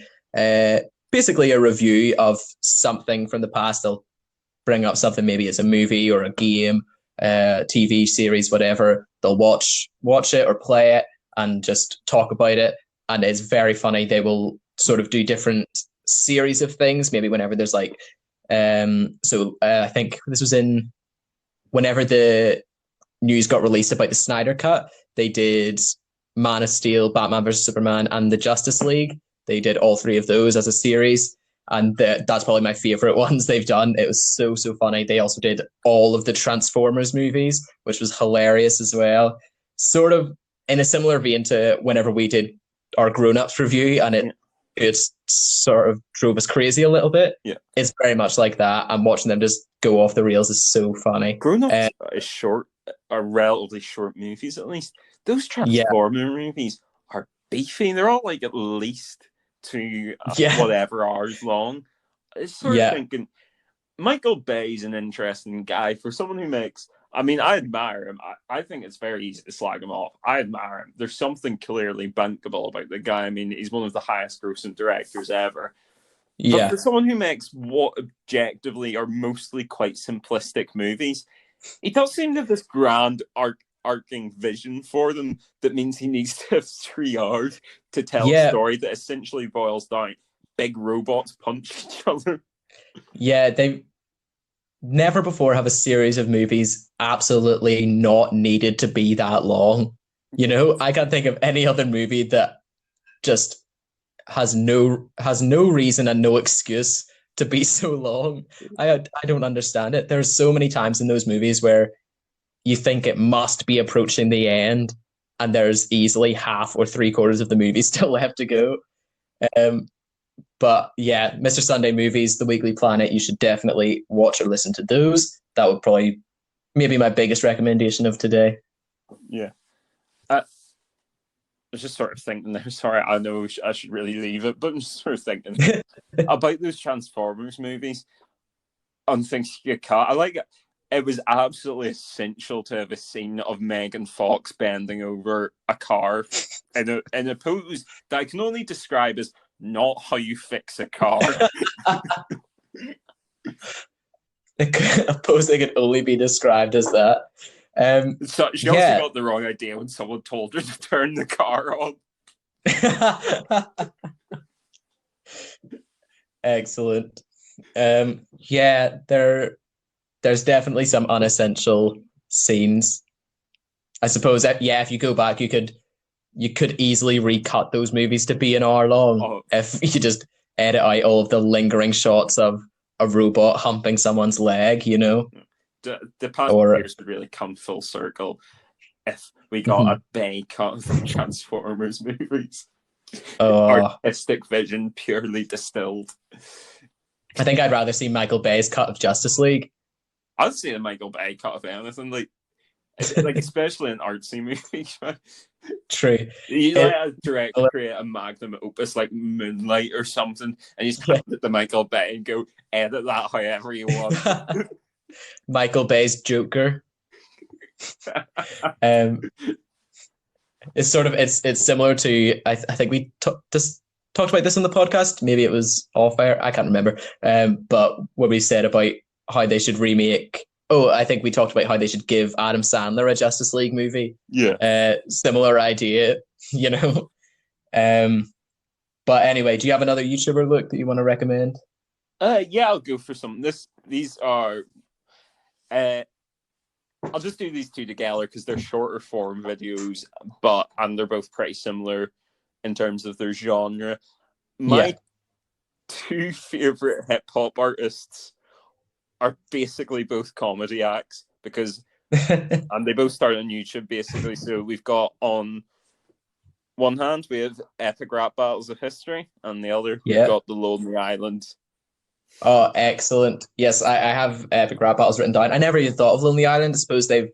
basically a review of something from the past. They'll bring up something, maybe it's a movie or a game, TV series, whatever. They'll watch it or play it and just talk about it. And it's very funny. They will sort of do different series of things, maybe whenever there's like, I think this was in whenever the news got released about the Snyder Cut, they did Man of Steel, Batman vs Superman, and the Justice League. They did all three of those as a series, and that's probably my favorite ones they've done. It was so funny. They also did all of the Transformers movies, which was hilarious as well. Sort of in a similar vein to whenever we did our grown-ups review, and it sort of drove us crazy a little bit. Yeah, it's very much like that. And watching them just go off the rails is so funny. Grown-ups are relatively short movies, at least. Those Transformer movies are beefy. They're all like at least two whatever hours long. It's sort of thinking, Michael Bay's an interesting guy for someone who makes. I mean, I admire him. I think it's very easy to slag him off. I admire him. There's something clearly bankable about the guy. I mean, he's one of the highest grossing directors ever. But for someone who makes what objectively are mostly quite simplistic movies, he does seem to have this grand arcing vision for them that means he needs to have 3 hours to tell a story that essentially boils down big robots punch each other. Yeah, they never before have a series of movies absolutely not needed to be that long. You know, I can't think of any other movie that just has no reason and no excuse to be so long. I don't understand it. There's so many times in those movies where you think it must be approaching the end, and there's easily half or 3/4 of the movie still left to go. But yeah, Mr. Sunday Movies, The Weekly Planet, you should definitely watch or listen to those. That would probably maybe my biggest recommendation of today. Yeah. I was just sort of thinking there, sorry, I know I should really leave it, but I'm just sort of thinking about those Transformers movies on things you cut. I like it. It was absolutely essential to have a scene of Megan Fox bending over a car in a pose that I can only describe as not how you fix a car. A pose that can only be described as that. So she also got the wrong idea when someone told her to turn the car on. Excellent. There's definitely some unessential scenes. I suppose that, if you go back, you could easily recut those movies to be an hour long if you just edit out all of the lingering shots of a robot humping someone's leg, you know. The past years would really come full circle if we got a Bay cut from Transformers movies. Artistic vision purely distilled. I think I'd rather see Michael Bay's cut of Justice League. I'd see a Michael Bay cut of anything, like especially in artsy movies. True. You let a director create a magnum opus like Moonlight or something, and you just hand it to Michael Bay and go edit that however you want. Michael Bay's Joker. It's sort of it's similar to I think we just talked about this on the podcast. Maybe it was off air. I can't remember. But what we said about how they should remake. I think we talked about how they should give Adam Sandler a Justice League movie. Yeah. Similar idea, you know. But anyway, do you have another YouTuber look that you want to recommend? Yeah, I'll go for some. These are. I'll just do these two together because they're shorter form videos, and they're both pretty similar in terms of their genre. My two favorite hip hop artists are basically both comedy acts because and they both start on YouTube basically. So we've got on one hand we have Epic Rap Battles of History, and the other we've got The Lonely Island. Oh, excellent. Yes, I have Epic Rap Battles written down. I never even thought of Lonely Island. I suppose they've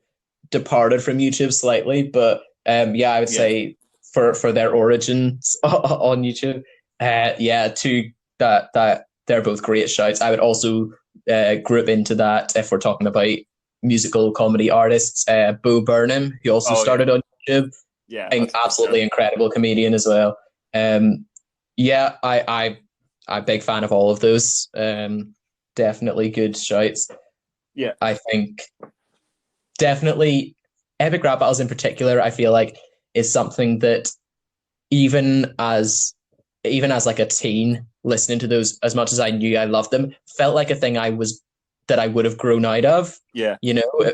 departed from YouTube slightly, but Yeah, I would Yeah. say for their origins on YouTube, yeah, two that they're both great shouts. I would also group into that if we're talking about musical comedy artists. Bo Burnham, who also Oh yeah. started on YouTube, Yeah, an that's a good absolutely shout. incredible comedian as well. Yeah, I'm a big fan of all of those. Definitely good shouts. Yeah. I think definitely epic rap battles in particular, I feel like is something that even as even as like a teen listening to those, as much as I knew I loved them, felt like a thing I would have grown out of. Yeah. You know,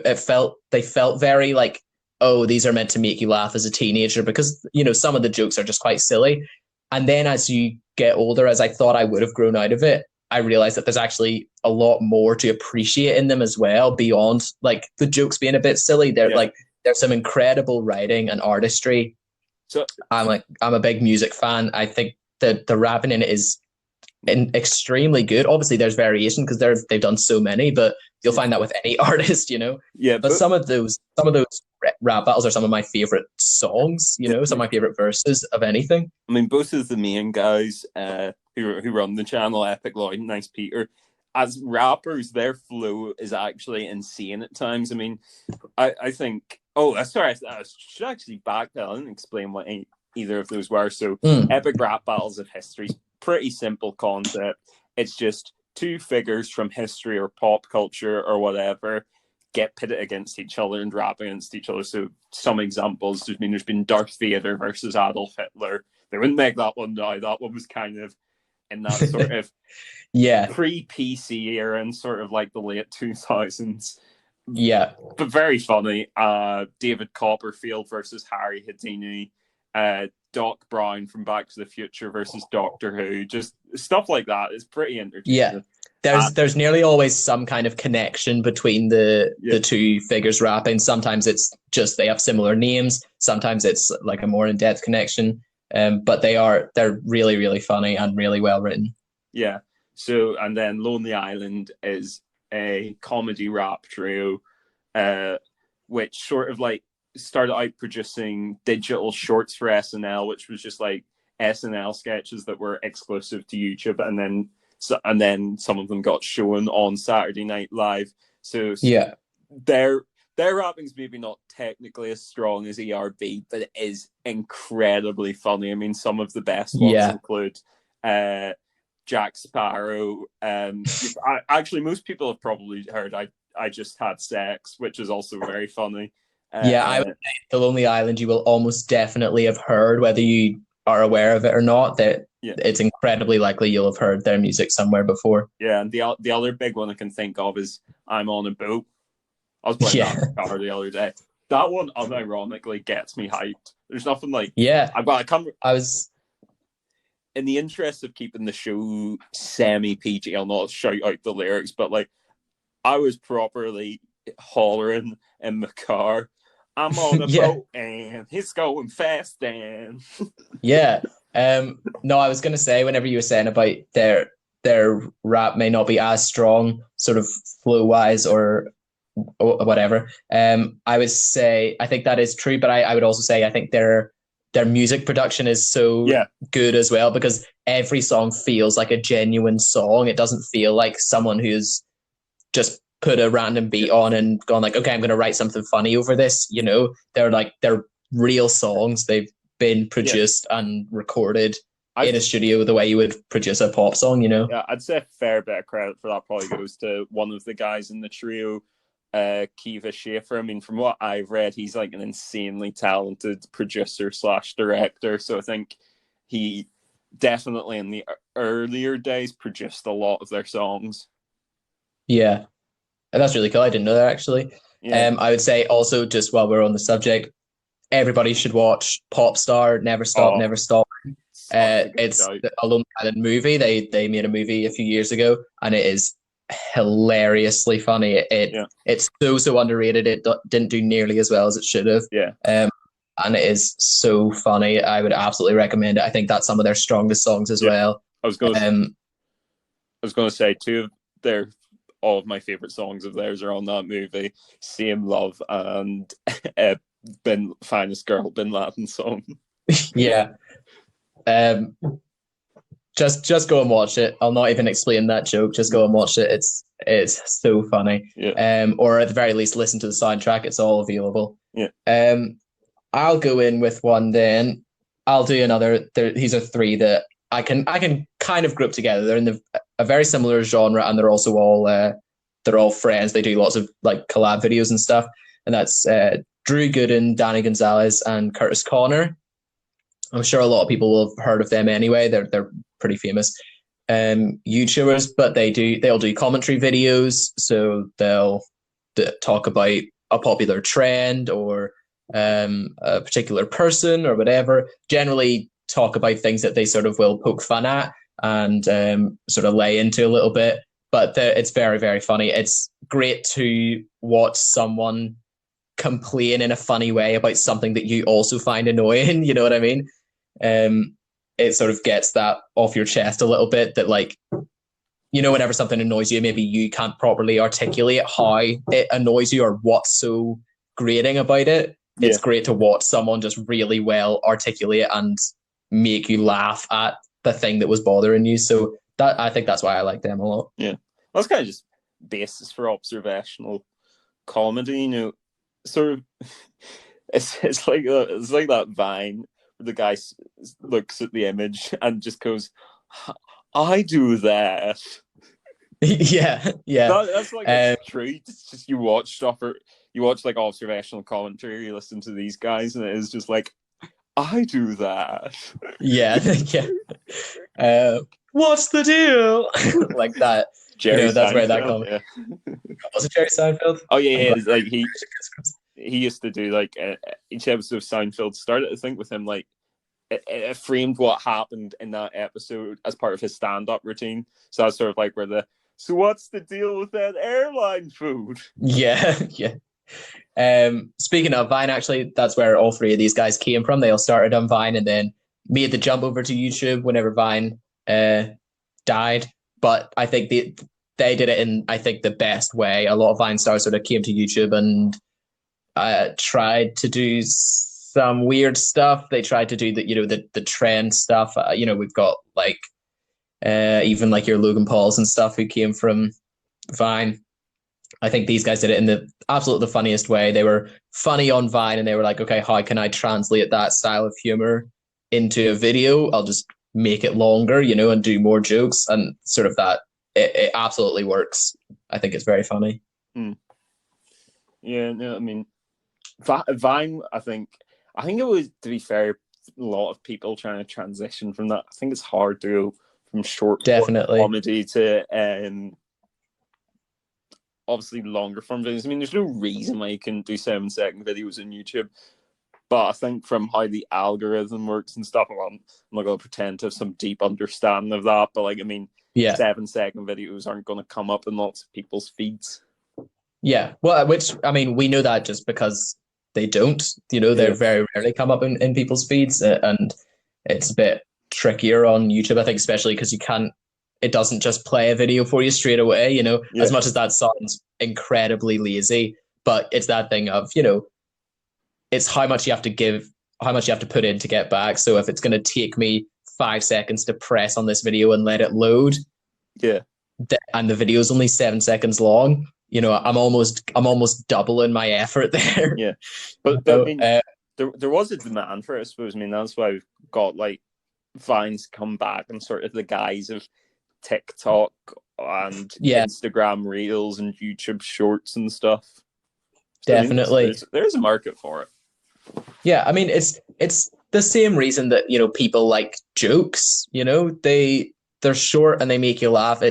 they felt very like, oh, these are meant to make you laugh as a teenager, because some of the jokes are just quite silly. And then as you get older, as I thought I would have grown out of it, I realized that there's actually a lot more to appreciate in them as well, beyond like the jokes being a bit silly. Yeah. There's some incredible writing and artistry. So I'm a big music fan. I think that the rapping in it is extremely good. Obviously, there's variation because they've done so many, but you'll find that with any artist. yeah, But some of those rap battles are some of my favorite songs. Some of my favorite verses of anything. I mean, both of the main guys who run the channel, Epic Lloyd and Nice Peter, as rappers, their flow is actually insane at times. I mean, I think. Oh, sorry, I should actually backpedal. I didn't explain what either of those were. So, Epic Rap Battles of History is pretty simple concept. It's just two figures from history or pop culture or whatever get pitted against each other and rap against each other. So some examples, there's been Darth Vader versus Adolf Hitler. They wouldn't make that one now. That one was kind of in that sort of Yeah, pre-PC era and sort of like the late 2000s. yeah. But very funny. David Copperfield versus Harry Houdini. Doc Brown from Back to the Future versus Doctor Who. Just stuff like that. It's pretty entertaining. Yeah. There's nearly always some kind of connection between the two figures rapping. Sometimes it's just they have similar names. Sometimes it's like a more in-depth connection. But they're really, really funny and really well written. Yeah. So, and then Lonely Island is a comedy rap trio, which sort of like started out producing digital shorts for SNL, which was just like SNL sketches that were exclusive to YouTube, and then some of them got shown on Saturday Night Live. So yeah, their rapping's maybe not technically as strong as ERB, but it is incredibly funny. I mean, some of the best ones include Jack Sparrow. Actually, most people have probably heard I Just Had Sex, which is also very funny. I would say The Lonely Island you will almost definitely have heard, whether you are aware of it or not, that it's incredibly likely you'll have heard their music somewhere before. Yeah, and the other big one I can think of is I'm on a Boat. I was playing that in the car the other day. That one unironically gets me hyped. There's nothing like I was in the interest of keeping the show semi PG, I'll not shout out the lyrics, but like I was properly hollering in the car. I'm on a boat and he's going fast and yeah. No, I was gonna say, whenever you were saying about their rap may not be as strong, sort of flow wise or whatever. I would say I think that is true, but I would also say I think their music production is so good as well, because every song feels like a genuine song. It doesn't feel like someone who's just put a random beat on and gone like, okay, I'm going to write something funny over this. They're real songs. They've been produced and recorded in a studio the way you would produce a pop song. Yeah, I'd say a fair bit of credit for that probably goes to one of the guys in the trio, Kiva Schaefer. I mean, from what I've read, he's like an insanely talented producer / director. So I think he definitely in the earlier days produced a lot of their songs. Yeah, and that's really cool. I didn't know that, actually. I would say also, just while we're on the subject, everybody should watch Popstar, Never Stop, Never Stop. It's a Lonely Island movie. They made a movie a few years ago, and it is hilariously funny. It's so underrated. It didn't do nearly as well as it should have. And it is so funny. I would absolutely recommend it. I think that's some of their strongest songs as well. I was going to say all of my favorite songs of theirs are on that movie. Same Love and Finest Girl Bin Laden song. Yeah. Just go and watch it. I'll not even explain that joke. Just go and watch it. It's so funny. Yeah. Or at the very least, listen to the soundtrack. It's all available. Yeah. I'll go in with one then. I'll do another. These are three that I can kind of group together. They're in a very similar genre, and they're also all they're all friends. They do lots of like collab videos and stuff. And that's Drew Gooden, Danny Gonzales, and Kurtis Conner. I'm sure a lot of people will have heard of them anyway. They're pretty famous YouTubers, but they'll do commentary videos. So they'll talk about a popular trend or a particular person or whatever. Generally talk about things that they sort of will poke fun at and sort of lay into a little bit. But it's very, very funny. It's great to watch someone complain in a funny way about something that you also find annoying. You know what I mean? It sort of gets that off your chest a little bit, that like, you know, whenever something annoys you, maybe you can't properly articulate how it annoys you or what's so grating about it. It's great to watch someone just really well articulate and make you laugh at the thing that was bothering you. So that, I think that's why I like them a lot. Yeah. That's kind of just basis for observational comedy, you know, sort of. It's like that Vine where the guy looks at the image and just goes, "I do that." Yeah. That's like a treat. It's just you watch stuff, or you watch like observational commentary, you listen to these guys, and it is just like, "I do that." Yeah. What's the deal? Like that. Jerry, you know, that's Seinfeld, where that comes. Yeah. Was it Jerry Seinfeld? Oh yeah. Like he used to do like each episode of Seinfeld started, I think, with him like it framed what happened in that episode as part of his stand-up routine. So that's sort of like so what's the deal with that airline food? Yeah. Speaking of Vine, actually, that's where all three of these guys came from. They all started on Vine and then made the jump over to YouTube whenever Vine died. But I think they did it in, I think, the best way. A lot of Vine stars sort of came to YouTube and tried to do some weird stuff. They tried to do the trend stuff. We've got like even like your Logan Pauls and stuff who came from Vine. I think these guys did it in the absolutely the funniest way. They were funny on Vine and they were like, okay, how can I translate that style of humor into a video? I'll just make it longer, and do more jokes, and sort of that. It absolutely works. I think it's very funny. Yeah, no, I mean, Vine. I think it was, to be fair, a lot of people trying to transition from that. I think it's hard to go from short comedy to obviously longer form videos. I mean, there's no reason why you couldn't do 7-second videos on YouTube. But I think from how the algorithm works and stuff, I'm not going to pretend to have some deep understanding of that. But 7-second videos aren't going to come up in lots of people's feeds. Yeah, well, which, I mean, we know that just because they don't. They very rarely come up in people's feeds, and it's a bit trickier on YouTube, I think, especially because it doesn't just play a video for you straight away, as much as that sounds incredibly lazy, but it's that thing of, it's how much you have to put in to get back. So if it's going to take me 5 seconds to press on this video and let it load, and the video is only 7 seconds long, I'm almost doubling my effort there. Yeah, but I mean, there was a demand for it, I suppose. I mean, that's why we've got like Vines come back in sort of the guise of TikTok and Instagram Reels and YouTube Shorts and stuff. So, definitely, I mean, there's a market for it. Yeah, I mean, it's the same reason that people like jokes. They're short and they make you laugh.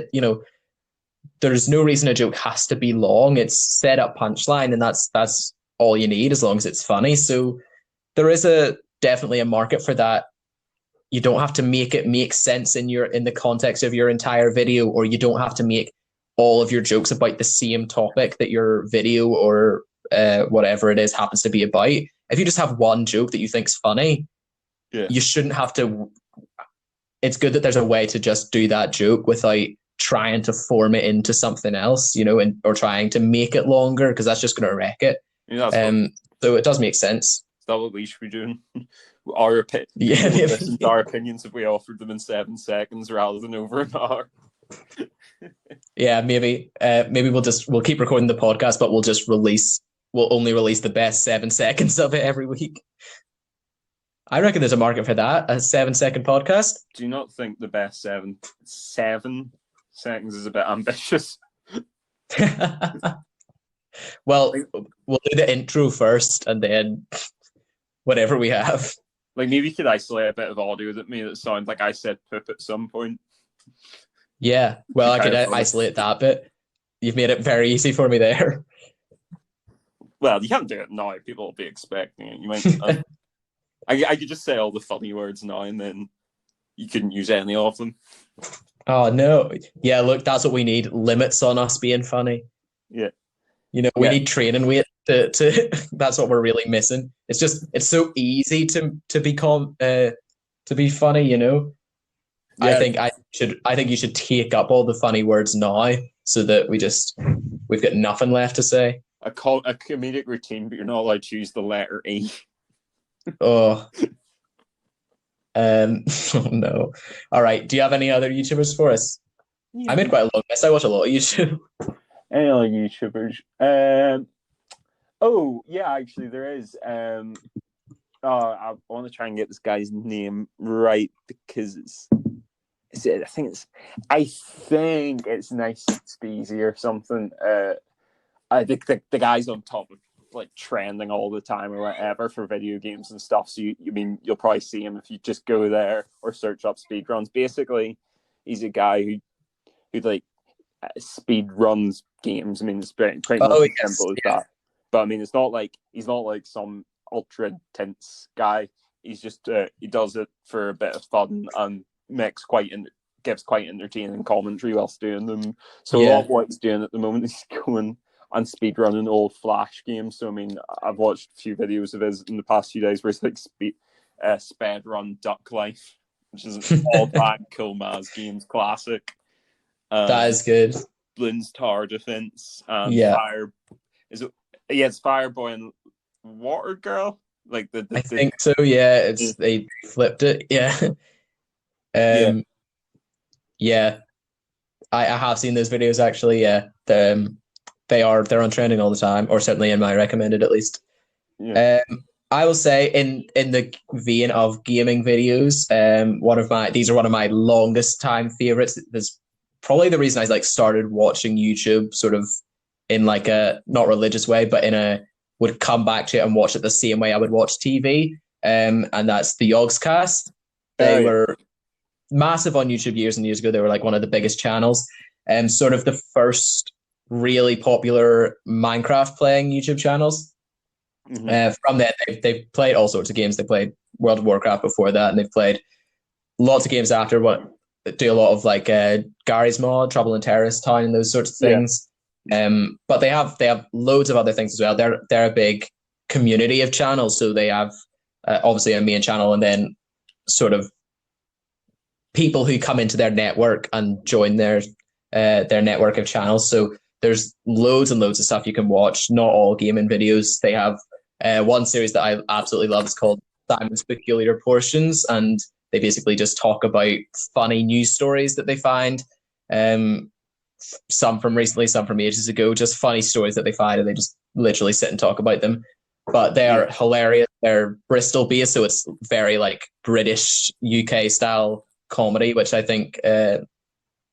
There's no reason a joke has to be long. It's set up punchline, and that's all you need as long as it's funny. So there is definitely a market for that. You don't have to make it make sense in the context of your entire video, or you don't have to make all of your jokes about the same topic that your video or whatever it is happens to be about. If you just have one joke that you think's funny, you shouldn't have to. It's good that there's a way to just do that joke without trying to form it into something else, or trying to make it longer, because that's just going to wreck it. That's So it does make sense. Is that what we should be doing? Yeah, People would listen to our opinions if we offered them in 7 seconds rather than over an hour. Yeah, maybe we'll keep recording the podcast, but we'll only release the best 7 seconds of it every week. I reckon there's a market for that, a 7-second podcast. Do you not think the best 7 seconds is a bit ambitious? Well, we'll do the intro first and then whatever we have. Like, maybe you could isolate a bit of audio that sounds like I said poop at some point. Yeah, well, I could isolate that bit. You've made it very easy for me there. Well, you can't do it now. People will be expecting it. You might. I could just say all the funny words now, and then you couldn't use any of them. Oh no! Yeah, look, that's what we need. Limits on us being funny. Yeah. We need training weight to that's what we're really missing. It's so easy to be funny, Yeah. I think you should take up all the funny words now so that we've got nothing left to say. A comedic routine, but you're not allowed to use the letter E. Oh. Oh no. All right. Do you have any other YouTubers for us? Yeah. I made quite a long list. I watch a lot of YouTube. Any other YouTubers? Oh yeah, actually there is. I want to try and get this guy's name right because I think it's Nice Speezy or something. I think the guy's on top of like trending all the time or whatever for video games and stuff. So you'll probably see him if you just go there or search up speedruns. Basically, he's a guy who like speed runs games. I mean, it's pretty much simple as that. But I mean, he's not like some ultra intense guy. He's just he does it for a bit of fun and gives quite entertaining commentary whilst doing them. So a lot of what he's doing at the moment is going and speed running old Flash games. So I mean, I've watched a few videos of his in the past few days where it's like speed run Duck Life, which is an all-time Cool Maz Games classic. That is good. Bloons Tower Defense and it's Fireboy and Water Girl. Like I think so. Yeah, they flipped it. Yeah. Yeah. I have seen those videos actually. Yeah, they're on trending all the time, or certainly in my recommended at least. Yeah. I will say in the vein of gaming videos, these are one of my longest time favorites. There's probably the reason I started watching YouTube sort of in like a not religious way, but would come back to it and watch it the same way I would watch TV. And that's the Yogscast. They were massive on YouTube years and years ago. They were like one of the biggest channels. Sort of the first really popular Minecraft playing YouTube channels. Mm-hmm. From there, they've played all sorts of games. They played World of Warcraft before that, and they've played lots of games after. Do a lot of like Gary's Mod, Trouble in Terrorist Town, and those sorts of things. Yeah. But they have loads of other things as well. They're a big community of channels, so they have obviously a main channel, and then sort of people who come into their network and join their network of channels. So there's loads and loads of stuff you can watch. Not all gaming videos. They have one series that I absolutely love. It's called Simon's Peculiar Portions, and they basically just talk about funny news stories that they find. Some from recently, some from ages ago. Just funny stories that they find, and they just literally sit and talk about them. But they are hilarious. They're Bristol based, so it's very like British UK style comedy, which I think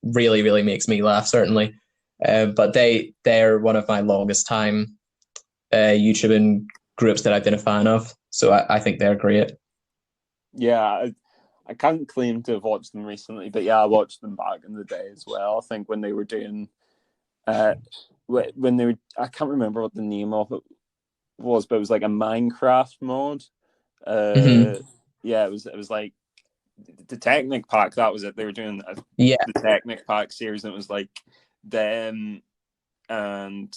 really, really makes me laugh, certainly. But they're one of my longest time YouTubing groups that I've been a fan of. So I think they're great. Yeah, I can't claim to have watched them recently, but yeah, I watched them back in the day as well. I think when they were doing, I can't remember what the name of it was, but it was like a Minecraft mod. Yeah, it was like the Technic Pack. That was it. They were doing the Technic Pack series, and it was like them and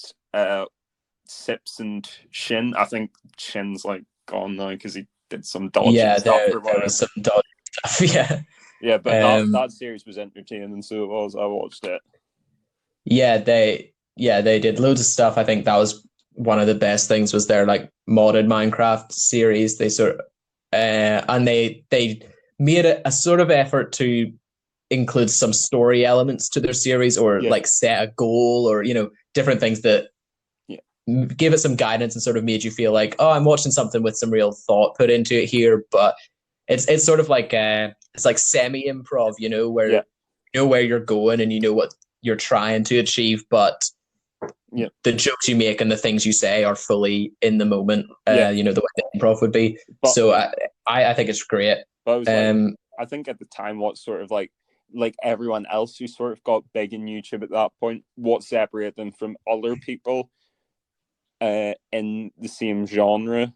Sips and Shin. I think Shin's like gone now because he did some dodgy stuff. There was some dodgy stuff. Yeah, but that series was entertaining, so it was. I watched it. Yeah, they did loads of stuff. I think that was one of the best things was their like modded Minecraft series. They sort of, and they made a sort of effort to include some story elements to their series, or Yeah. like set a goal, or different things that give it some guidance and sort of made you feel like, oh, I'm watching something with some real thought put into it here. But it's sort of like it's like semi improv, where you know where you're going and you know what you're trying to achieve, but the jokes you make and the things you say are fully in the moment. The way the improv would be. But, so I think it's great. But it was I think at the time, what sort of like everyone else who sort of got big in YouTube at that point, what separated them from other people in the same genre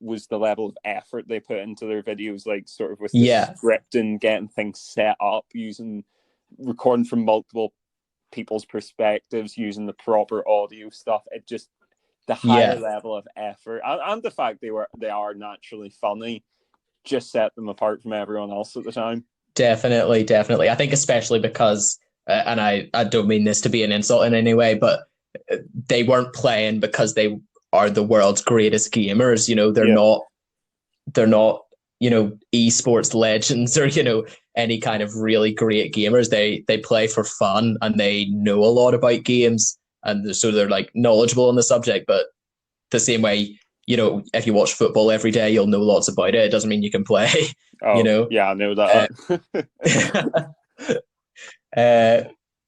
was the level of effort they put into their videos, like sort of with the scripting, getting things set up, recording from multiple people's perspectives, using the proper audio stuff. It just, the higher level of effort and the fact they are naturally funny just set them apart from everyone else at the time. Definitely. I think especially because, and I don't mean this to be an insult in any way, but they weren't playing because they are the world's greatest gamers. They're not esports legends or any kind of really great gamers. They play for fun and they know a lot about games, and so they're like knowledgeable on the subject. But the same way, if you watch football every day, you'll know lots about it. It doesn't mean you can play. Yeah, I know that.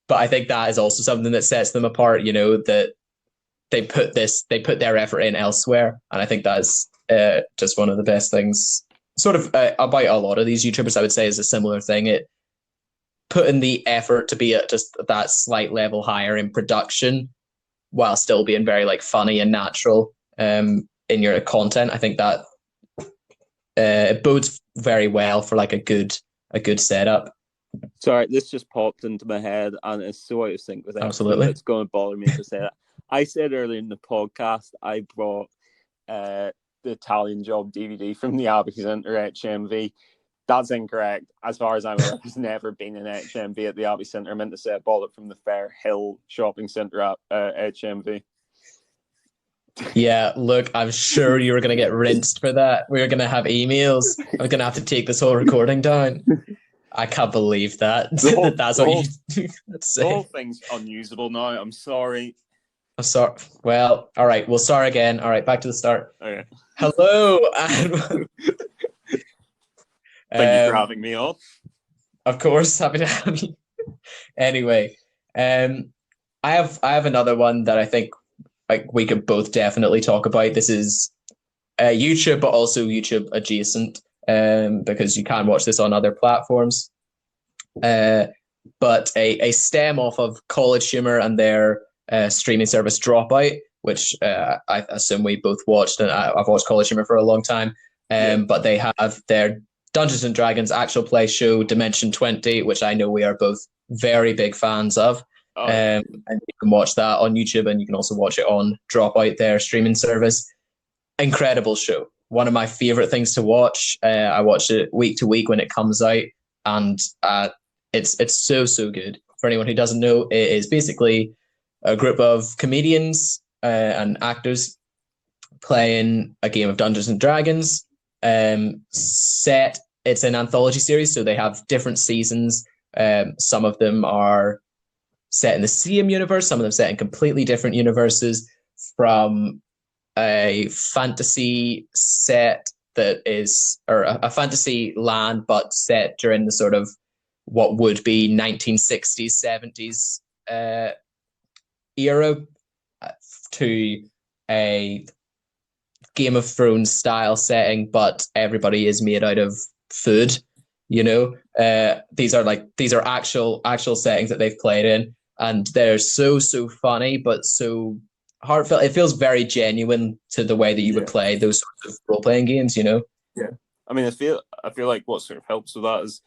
But I think that is also something that sets them apart. That they put their effort in elsewhere, and I think that's just one of the best things. Sort of about a lot of these YouTubers, I would say, is a similar thing. It putting the effort to be at just that slight level higher in production, while still being very like funny and natural in your content. I think that it bodes very well for like a good setup. Sorry, this just popped into my head, and it's so out of sync with everything. Absolutely. It's going to bother me to say that. I said earlier in the podcast I brought the Italian Job DVD from the Abbey Centre HMV. That's incorrect. As far as I'm aware, there's never been an HMV at the Abbey Centre. I meant to say I bought it from the Fair Hill Shopping Centre at HMV. Yeah, look, I'm sure you were going to get rinsed for that. We were going to have emails. I'm going to have to take this whole recording down. I can't believe that. That's what you say. The whole thing's unusable now. I'm sorry. I'm sorry. Well, all right. We'll start again. All right, back to the start. Okay. Hello. Thank you for having me on. Of course, happy to have you. Anyway, I have another one that I think like we could both definitely talk about. This is YouTube, but also YouTube adjacent, because you can watch this on other platforms. But a stem off of College Humor and their streaming service Dropout, which I assume we both watched, and I've watched College Humor for a long time. But they have their Dungeons and Dragons actual play show Dimension 20, which I know we are both very big fans of. And you can watch that on YouTube, and you can also watch it on Dropout, their streaming service. Incredible show. One of my favorite things to watch. I watch it week to week when it comes out, and it's so good. For anyone who doesn't know, it is basically a group of comedians and actors playing a game of Dungeons and Dragons. It's an anthology series, so they have different seasons. Some of them are set in the same universe, some of them set in completely different universes, from a fantasy set that is, or a fantasy land, but set during the sort of what would be 1960s, 70s era, to a Game of Thrones style setting, but everybody is made out of food. These are actual settings that they've played in, and they're so funny, but so heartfelt. It feels very genuine to the way that you would play those sorts of role playing games. Yeah. I mean, I feel like what sort of helps with that is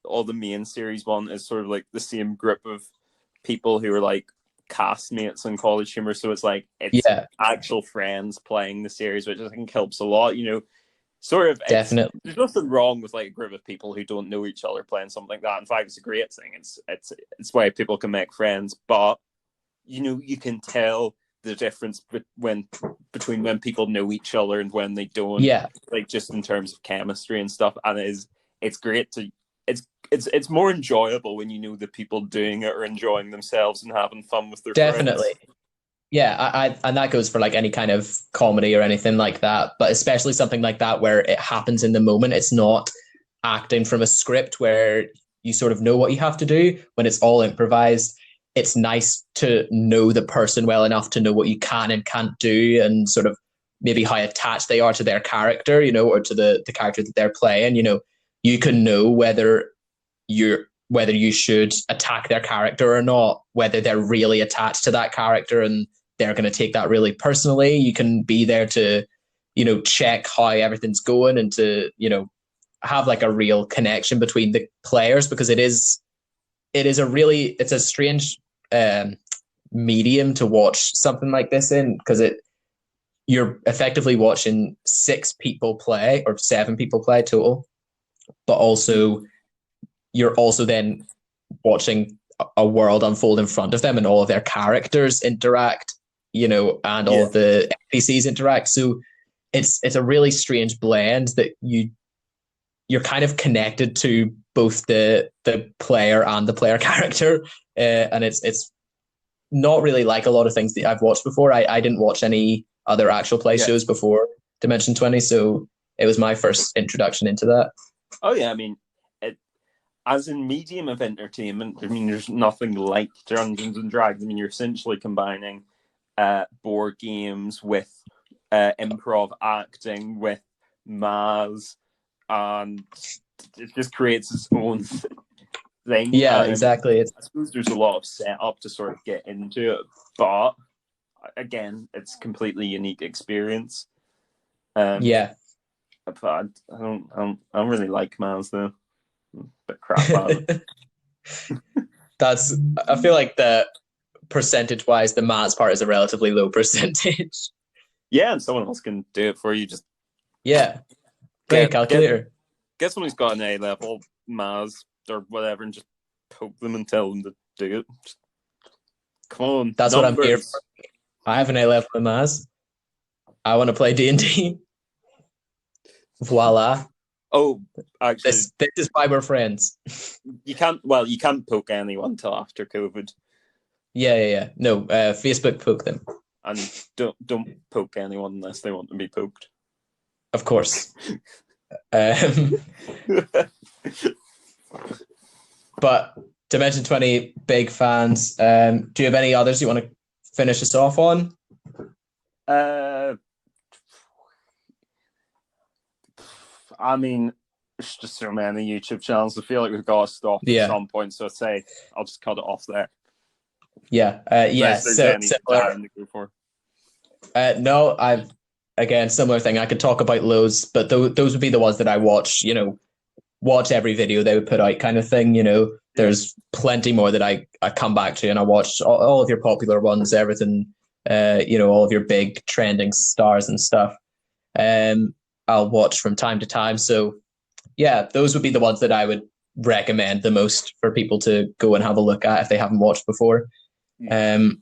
all the main series one is sort of like the same group of people who are like castmates in College Humor, so it's like actual friends playing the series, which I think helps a lot. Sort of definitely. There's nothing wrong with like a group of people who don't know each other playing something like that. In fact, it's a great thing. It's why people can make friends, but you can tell the difference between when people know each other and when they don't. Yeah, Like just in terms of chemistry and stuff. And it's great to it's more enjoyable when you know the people doing it are enjoying themselves and having fun with their definitely. friends. Yeah, and that goes for like any kind of comedy or anything like that, but especially something like that where it happens in the moment. It's not acting from a script where you sort of know what you have to do. When it's all improvised, it's nice to know the person well enough to know what you can and can't do, and sort of maybe how attached they are to their character, or to the character that they're playing. You can know whether you should attack their character or not, whether they're really attached to that character and they're going to take that really personally. You can be there to, check how everything's going, and to, have like a real connection between the players, because it's a strange medium to watch something like this in, because you're effectively watching 6 people play, or 7 people play total, but also you're also then watching a world unfold in front of them, and all of their characters interact, and all of the NPCs interact. So it's a really strange blend that you're kind of connected to both the player and the player character, and it's not really like a lot of things that I've watched before. I didn't watch any other actual play shows before Dimension 20, so it was my first introduction into that. Oh yeah, I mean, as in medium of entertainment, I mean, there's nothing like Dungeons and Dragons. I mean, you're essentially combining board games with improv acting with Maz, and it just creates its own thing. Yeah, exactly. I suppose there's a lot of setup to sort of get into it, but again, it's a completely unique experience. Yeah, but I don't really like Maz though. Bit crap on it. I feel like the percentage-wise, the Maz part is a relatively low percentage. Yeah, and someone else can do it for you. Just play a calculator. Get someone who's got an A level Maz or whatever, and just poke them and tell them to do it. Just, come on, that's numbers. What I'm here for. I have an A level in Maz. I want to play D&D. Voila. Oh, actually, this is why we're friends. You can't poke anyone till after COVID. Yeah. No, Facebook poke them, and don't poke anyone unless they want to be poked. Of course. But Dimension 20, big fans. Do you have any others you want to finish us off on? I mean, there's just so many YouTube channels. I feel like we've got to stop at some point. So I'd say I'll just cut it off there. Yeah. Similar. To go for. No, again, similar thing. I could talk about loads, but those would be the ones that I watch. Watch every video they would put out, kind of thing. There's plenty more that I come back to, and I watch all of your popular ones, everything. All of your big trending stars and stuff. I'll watch from time to time. So, yeah, those would be the ones that I would recommend the most for people to go and have a look at if they haven't watched before. But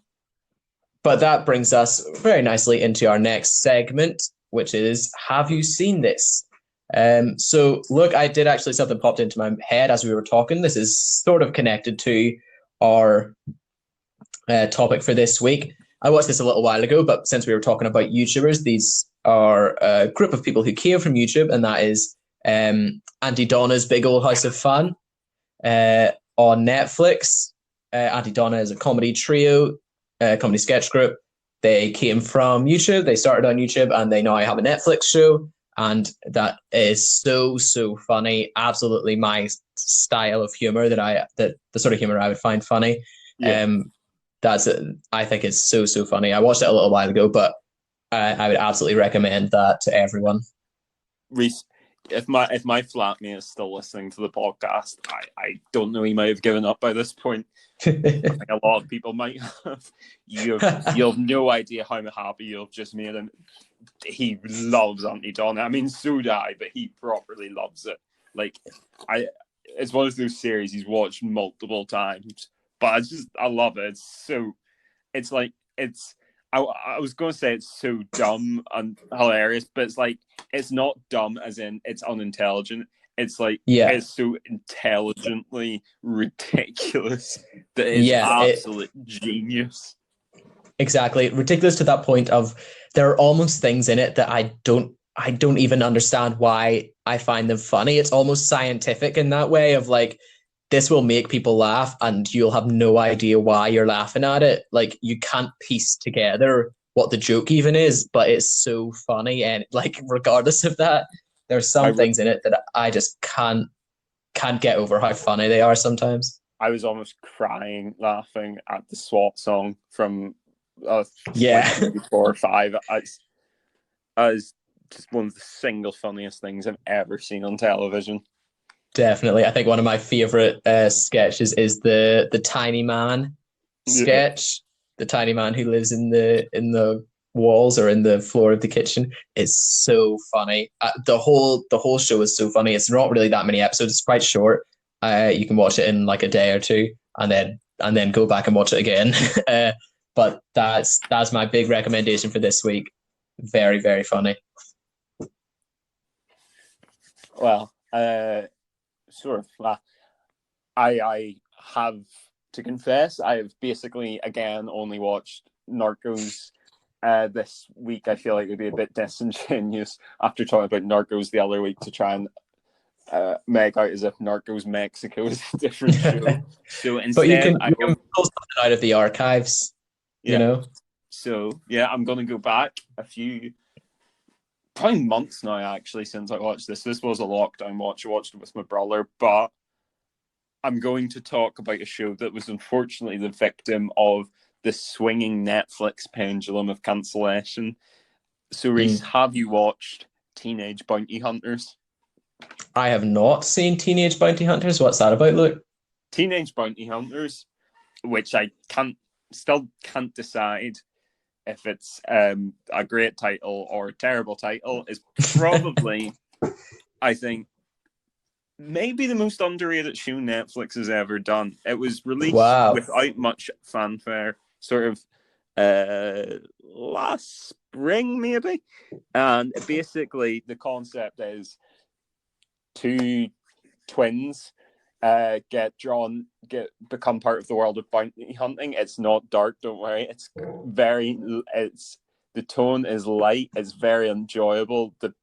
that brings us very nicely into our next segment, which is, have you seen this? So, look, I did actually, something popped into my head as we were talking. This is sort of connected to our topic for this week. I watched this a little while ago, but since we were talking about YouTubers, these are a group of people who came from YouTube, and that is Auntie Donna's Big Old House of Fun on Netflix. Auntie Donna is a comedy trio, comedy sketch group. They came from YouTube. They started on YouTube, and they now have a Netflix show, and that is so funny. Absolutely my style of humor, that the sort of humor I would find funny. I think it's so funny. I watched it a little while ago, but I would absolutely recommend that to everyone. Reese, if my flatmate is still listening to the podcast, I don't know, he might have given up by this point. I think a lot of people might have. You'll have no idea how happy you've just made him. He loves Auntie Donna. I mean, so do I, but he properly loves it. Like, it's one of those series he's watched multiple times. But I love it. I was going to say it's so dumb and hilarious, but it's like it's not dumb as in it's unintelligent. It's like Yeah, it's so intelligently ridiculous that it's yeah, absolute genius. exactly. Ridiculous to that point of there are almost things in it that I don't even understand why I find them funny. It's almost scientific in that way of like this will make people laugh and you'll have no idea why you're laughing at it. Like you can't piece together what the joke even is, but it's so funny and like regardless of that, there's I some re- things in it that I just can't get over how funny they are sometimes. I was almost crying laughing at the SWAT song from like Yeah. maybe 4 or 5 as just one of the single funniest things I've ever seen on television. Definitely. I think one of my favorite sketches is the tiny man Yeah. sketch. The tiny man who lives in the walls or in the floor of the kitchen is so funny. The whole show is so funny. It's not really that many episodes. It's quite short. You can watch it in like a day or two, and then go back and watch it again. But that's my big recommendation for this week. Very, very funny. Well, sort of. I have to confess, I have basically again only watched Narcos. This week, I feel like it would be a bit disingenuous after talking about Narcos the other week to try and make out as if Narcos Mexico is a different show. So But instead, I you will. can pull something out of the archives, you Yeah. know. So yeah, I'm going to go back a few, probably months now actually since I watched this. This was a lockdown watch. I watched it with my brother, but I'm going to talk about a show that was unfortunately the victim of the swinging Netflix pendulum of cancellation. So, Reese, Mm. have you watched Teenage Bounty Hunters? I have not seen Teenage Bounty Hunters. What's that about, Luke? Teenage Bounty Hunters, which I still can't decide if it's a great title or a terrible title, is probably, I think, maybe the most underrated show Netflix has ever done. It was released Wow. without much fanfare, sort of last spring, maybe. And basically, the concept is two twins become part of the world of bounty hunting. It's not dark, don't worry. It's the tone is light. It's very enjoyable. The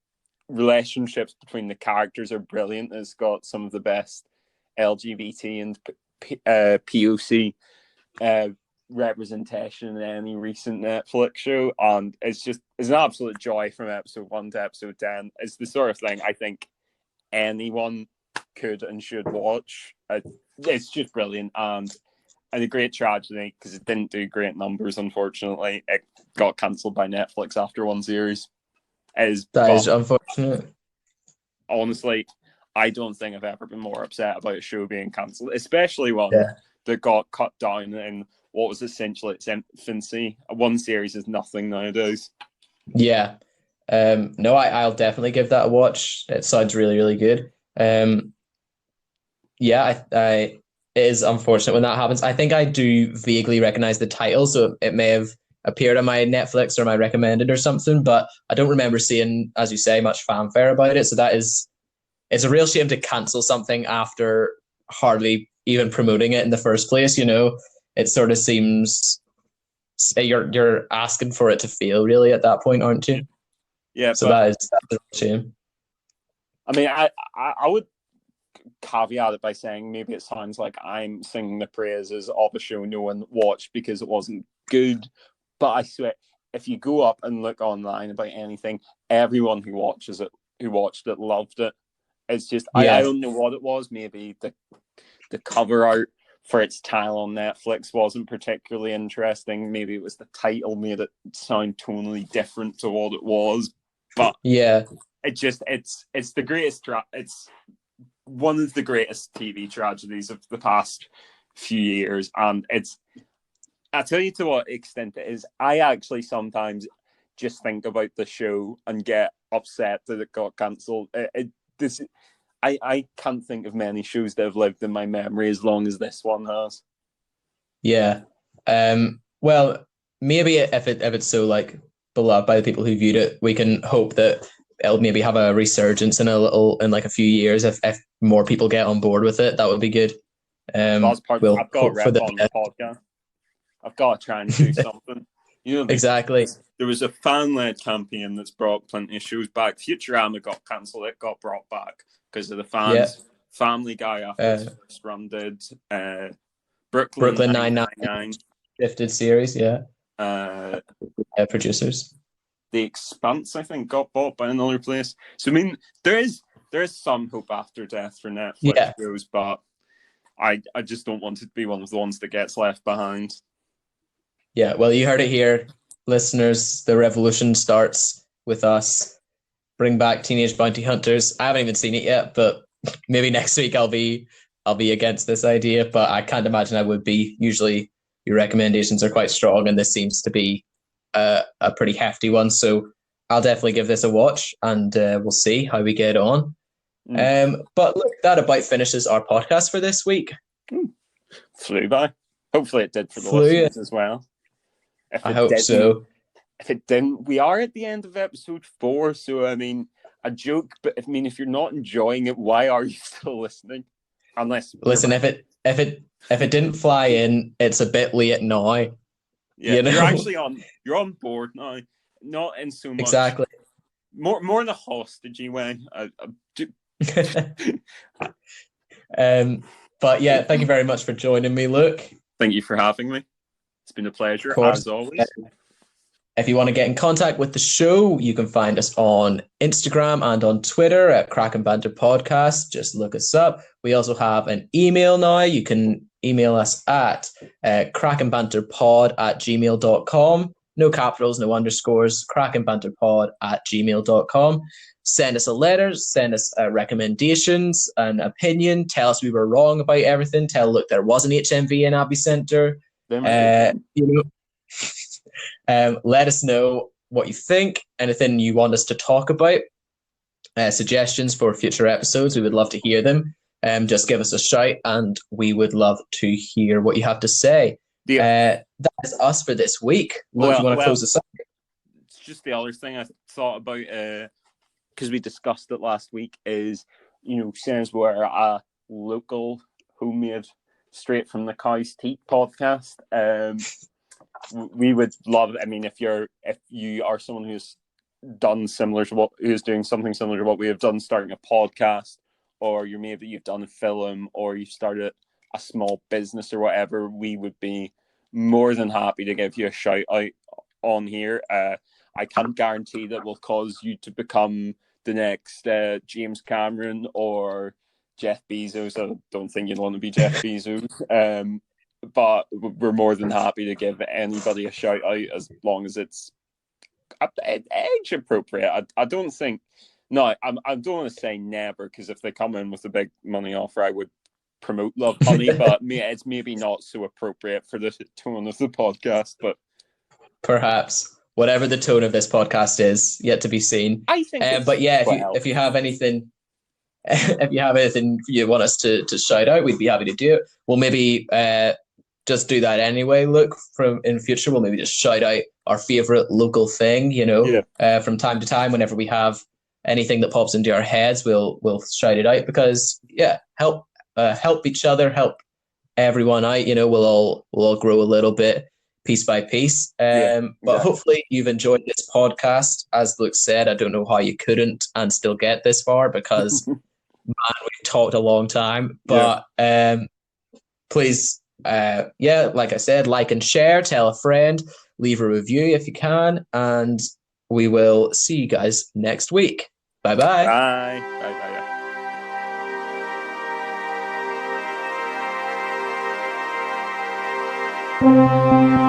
relationships between the characters are brilliant. It's got some of the best LGBT and POC representation in any recent Netflix show, and it's an absolute joy from episode 1 to episode 10. It's the sort of thing I think anyone could and should watch. It's just brilliant, and a great tragedy because it didn't do great numbers. Unfortunately, it got cancelled by Netflix after one series. That is unfortunate. Honestly, I don't think I've ever been more upset about a show being cancelled, especially one Yeah. that got cut down in what was essentially its infancy. One series is nothing nowadays. Yeah. No, I'll definitely give that a watch. It sounds really, really good. Yeah, it is unfortunate when that happens. I think I do vaguely recognize the title, so it may have appeared on my Netflix or my recommended or something, but I don't remember seeing, as you say, much fanfare about it. So it's a real shame to cancel something after hardly even promoting it in the first place. You know, it sort of seems you're asking for it to fail really at that point, aren't you? Yeah, So but that's a real shame. I mean, I would caveat it by saying maybe it sounds like I'm singing the praises of a show no one watched because it wasn't good. But I swear, if you go up and look online about anything, everyone who watched it loved it. It's just I Yeah, don't know what it was. Maybe the cover art for its title on Netflix wasn't particularly interesting. Maybe it was the title made it sound tonally different to what it was. But yeah, it's the greatest. It's one of the greatest TV tragedies of the past few years, and I tell you to what extent it is. I actually sometimes just think about the show and get upset that it got cancelled. I can't think of many shows that have lived in my memory as long as this one has. yeah. Well, maybe if it's so like beloved by the people who viewed it, we can hope that it'll maybe have a resurgence in like a few years if more people get on board with it. That would be good. That's part. We'll I've got to hope for rep the on the podcast. I've got to try and do something. exactly. There was a fan-led campaign that's brought plenty of shows back. Futurama got cancelled. It got brought back because of the fans. Yeah. Family Guy after its first run did. Brooklyn Brooklyn Nine-Nine. shifted series, yeah. Producers. The Expanse, I think, got bought by another place. So I mean, there is some hope after death for Netflix shows, but I just don't want to be one of the ones that gets left behind. Yeah, well, you heard it here, listeners. The revolution starts with us. Bring back Teenage Bounty Hunters. I haven't even seen it yet, but maybe next week I'll be against this idea. But I can't imagine I would be. Usually, your recommendations are quite strong, and this seems to be a pretty hefty one. So I'll definitely give this a watch, and we'll see how we get on. But look, that about finishes our podcast for this week. Flew by. Hopefully, it did for the listeners as well. I hope so. If it didn't, we are at the end of episode 4. So I mean, a joke, but I mean, if you're not enjoying it, why are you still listening? Unless listen, if it didn't fly in, it's a bit late now. Yeah, you know? You're actually on board now. Not in so much exactly more in a hostage way. But yeah, thank you very much for joining me, Luke. Thank you for having me. It's been a pleasure, as always. If you want to get in contact with the show, you can find us on Instagram and on Twitter at Crack and Banter Podcast. Just look us up. We also have an email now. You can email us at crackandbanterpod@gmail.com. No capitals, no underscores. crackandbanterpod@gmail.com. Send us a letter. Send us recommendations, an opinion. Tell us we were wrong about everything. Look, there was an HMV in Abbey Centre. Let us know what you think, anything you want us to talk about, suggestions for future episodes. We would love to hear them. Just give us a shout and we would love to hear what you have to say. That is us for this week. Look, you want to close this up? It's just the other thing I thought about, because we discussed it last week, is, since we're a local homemade straight from the cow's teat podcast, we would love. I mean, if you are someone who's doing something similar to what we have done, starting a podcast, or you've done a film, or you've started a small business or whatever, we would be more than happy to give you a shout out on here. I can't guarantee that we'll cause you to become the next James Cameron or Jeff Bezos. I don't think you'd want to be Jeff Bezos. But we're more than happy to give anybody a shout out as long as it's age appropriate. I don't think. No, I don't want to say never, because if they come in with a big money offer, I would promote Love Honey. But it's maybe not so appropriate for the tone of the podcast. But perhaps whatever the tone of this podcast is, yet to be seen. I think. But yeah, if you have anything. If you have anything you want us to shout out, we'd be happy to do it. We'll maybe just do that anyway. Look, in future, we'll maybe just shout out our favorite local thing. From time to time, whenever we have anything that pops into our heads, we'll shout it out, because help each other, help everyone out. We'll all grow a little bit, piece by piece. But hopefully you've enjoyed this podcast. As Luke said, I don't know how you couldn't and still get this far, because man, we've talked a long time. But please, like I said, like and share, tell a friend, leave a review if you can, and we will see you guys next week. Bye-bye. Bye. Bye.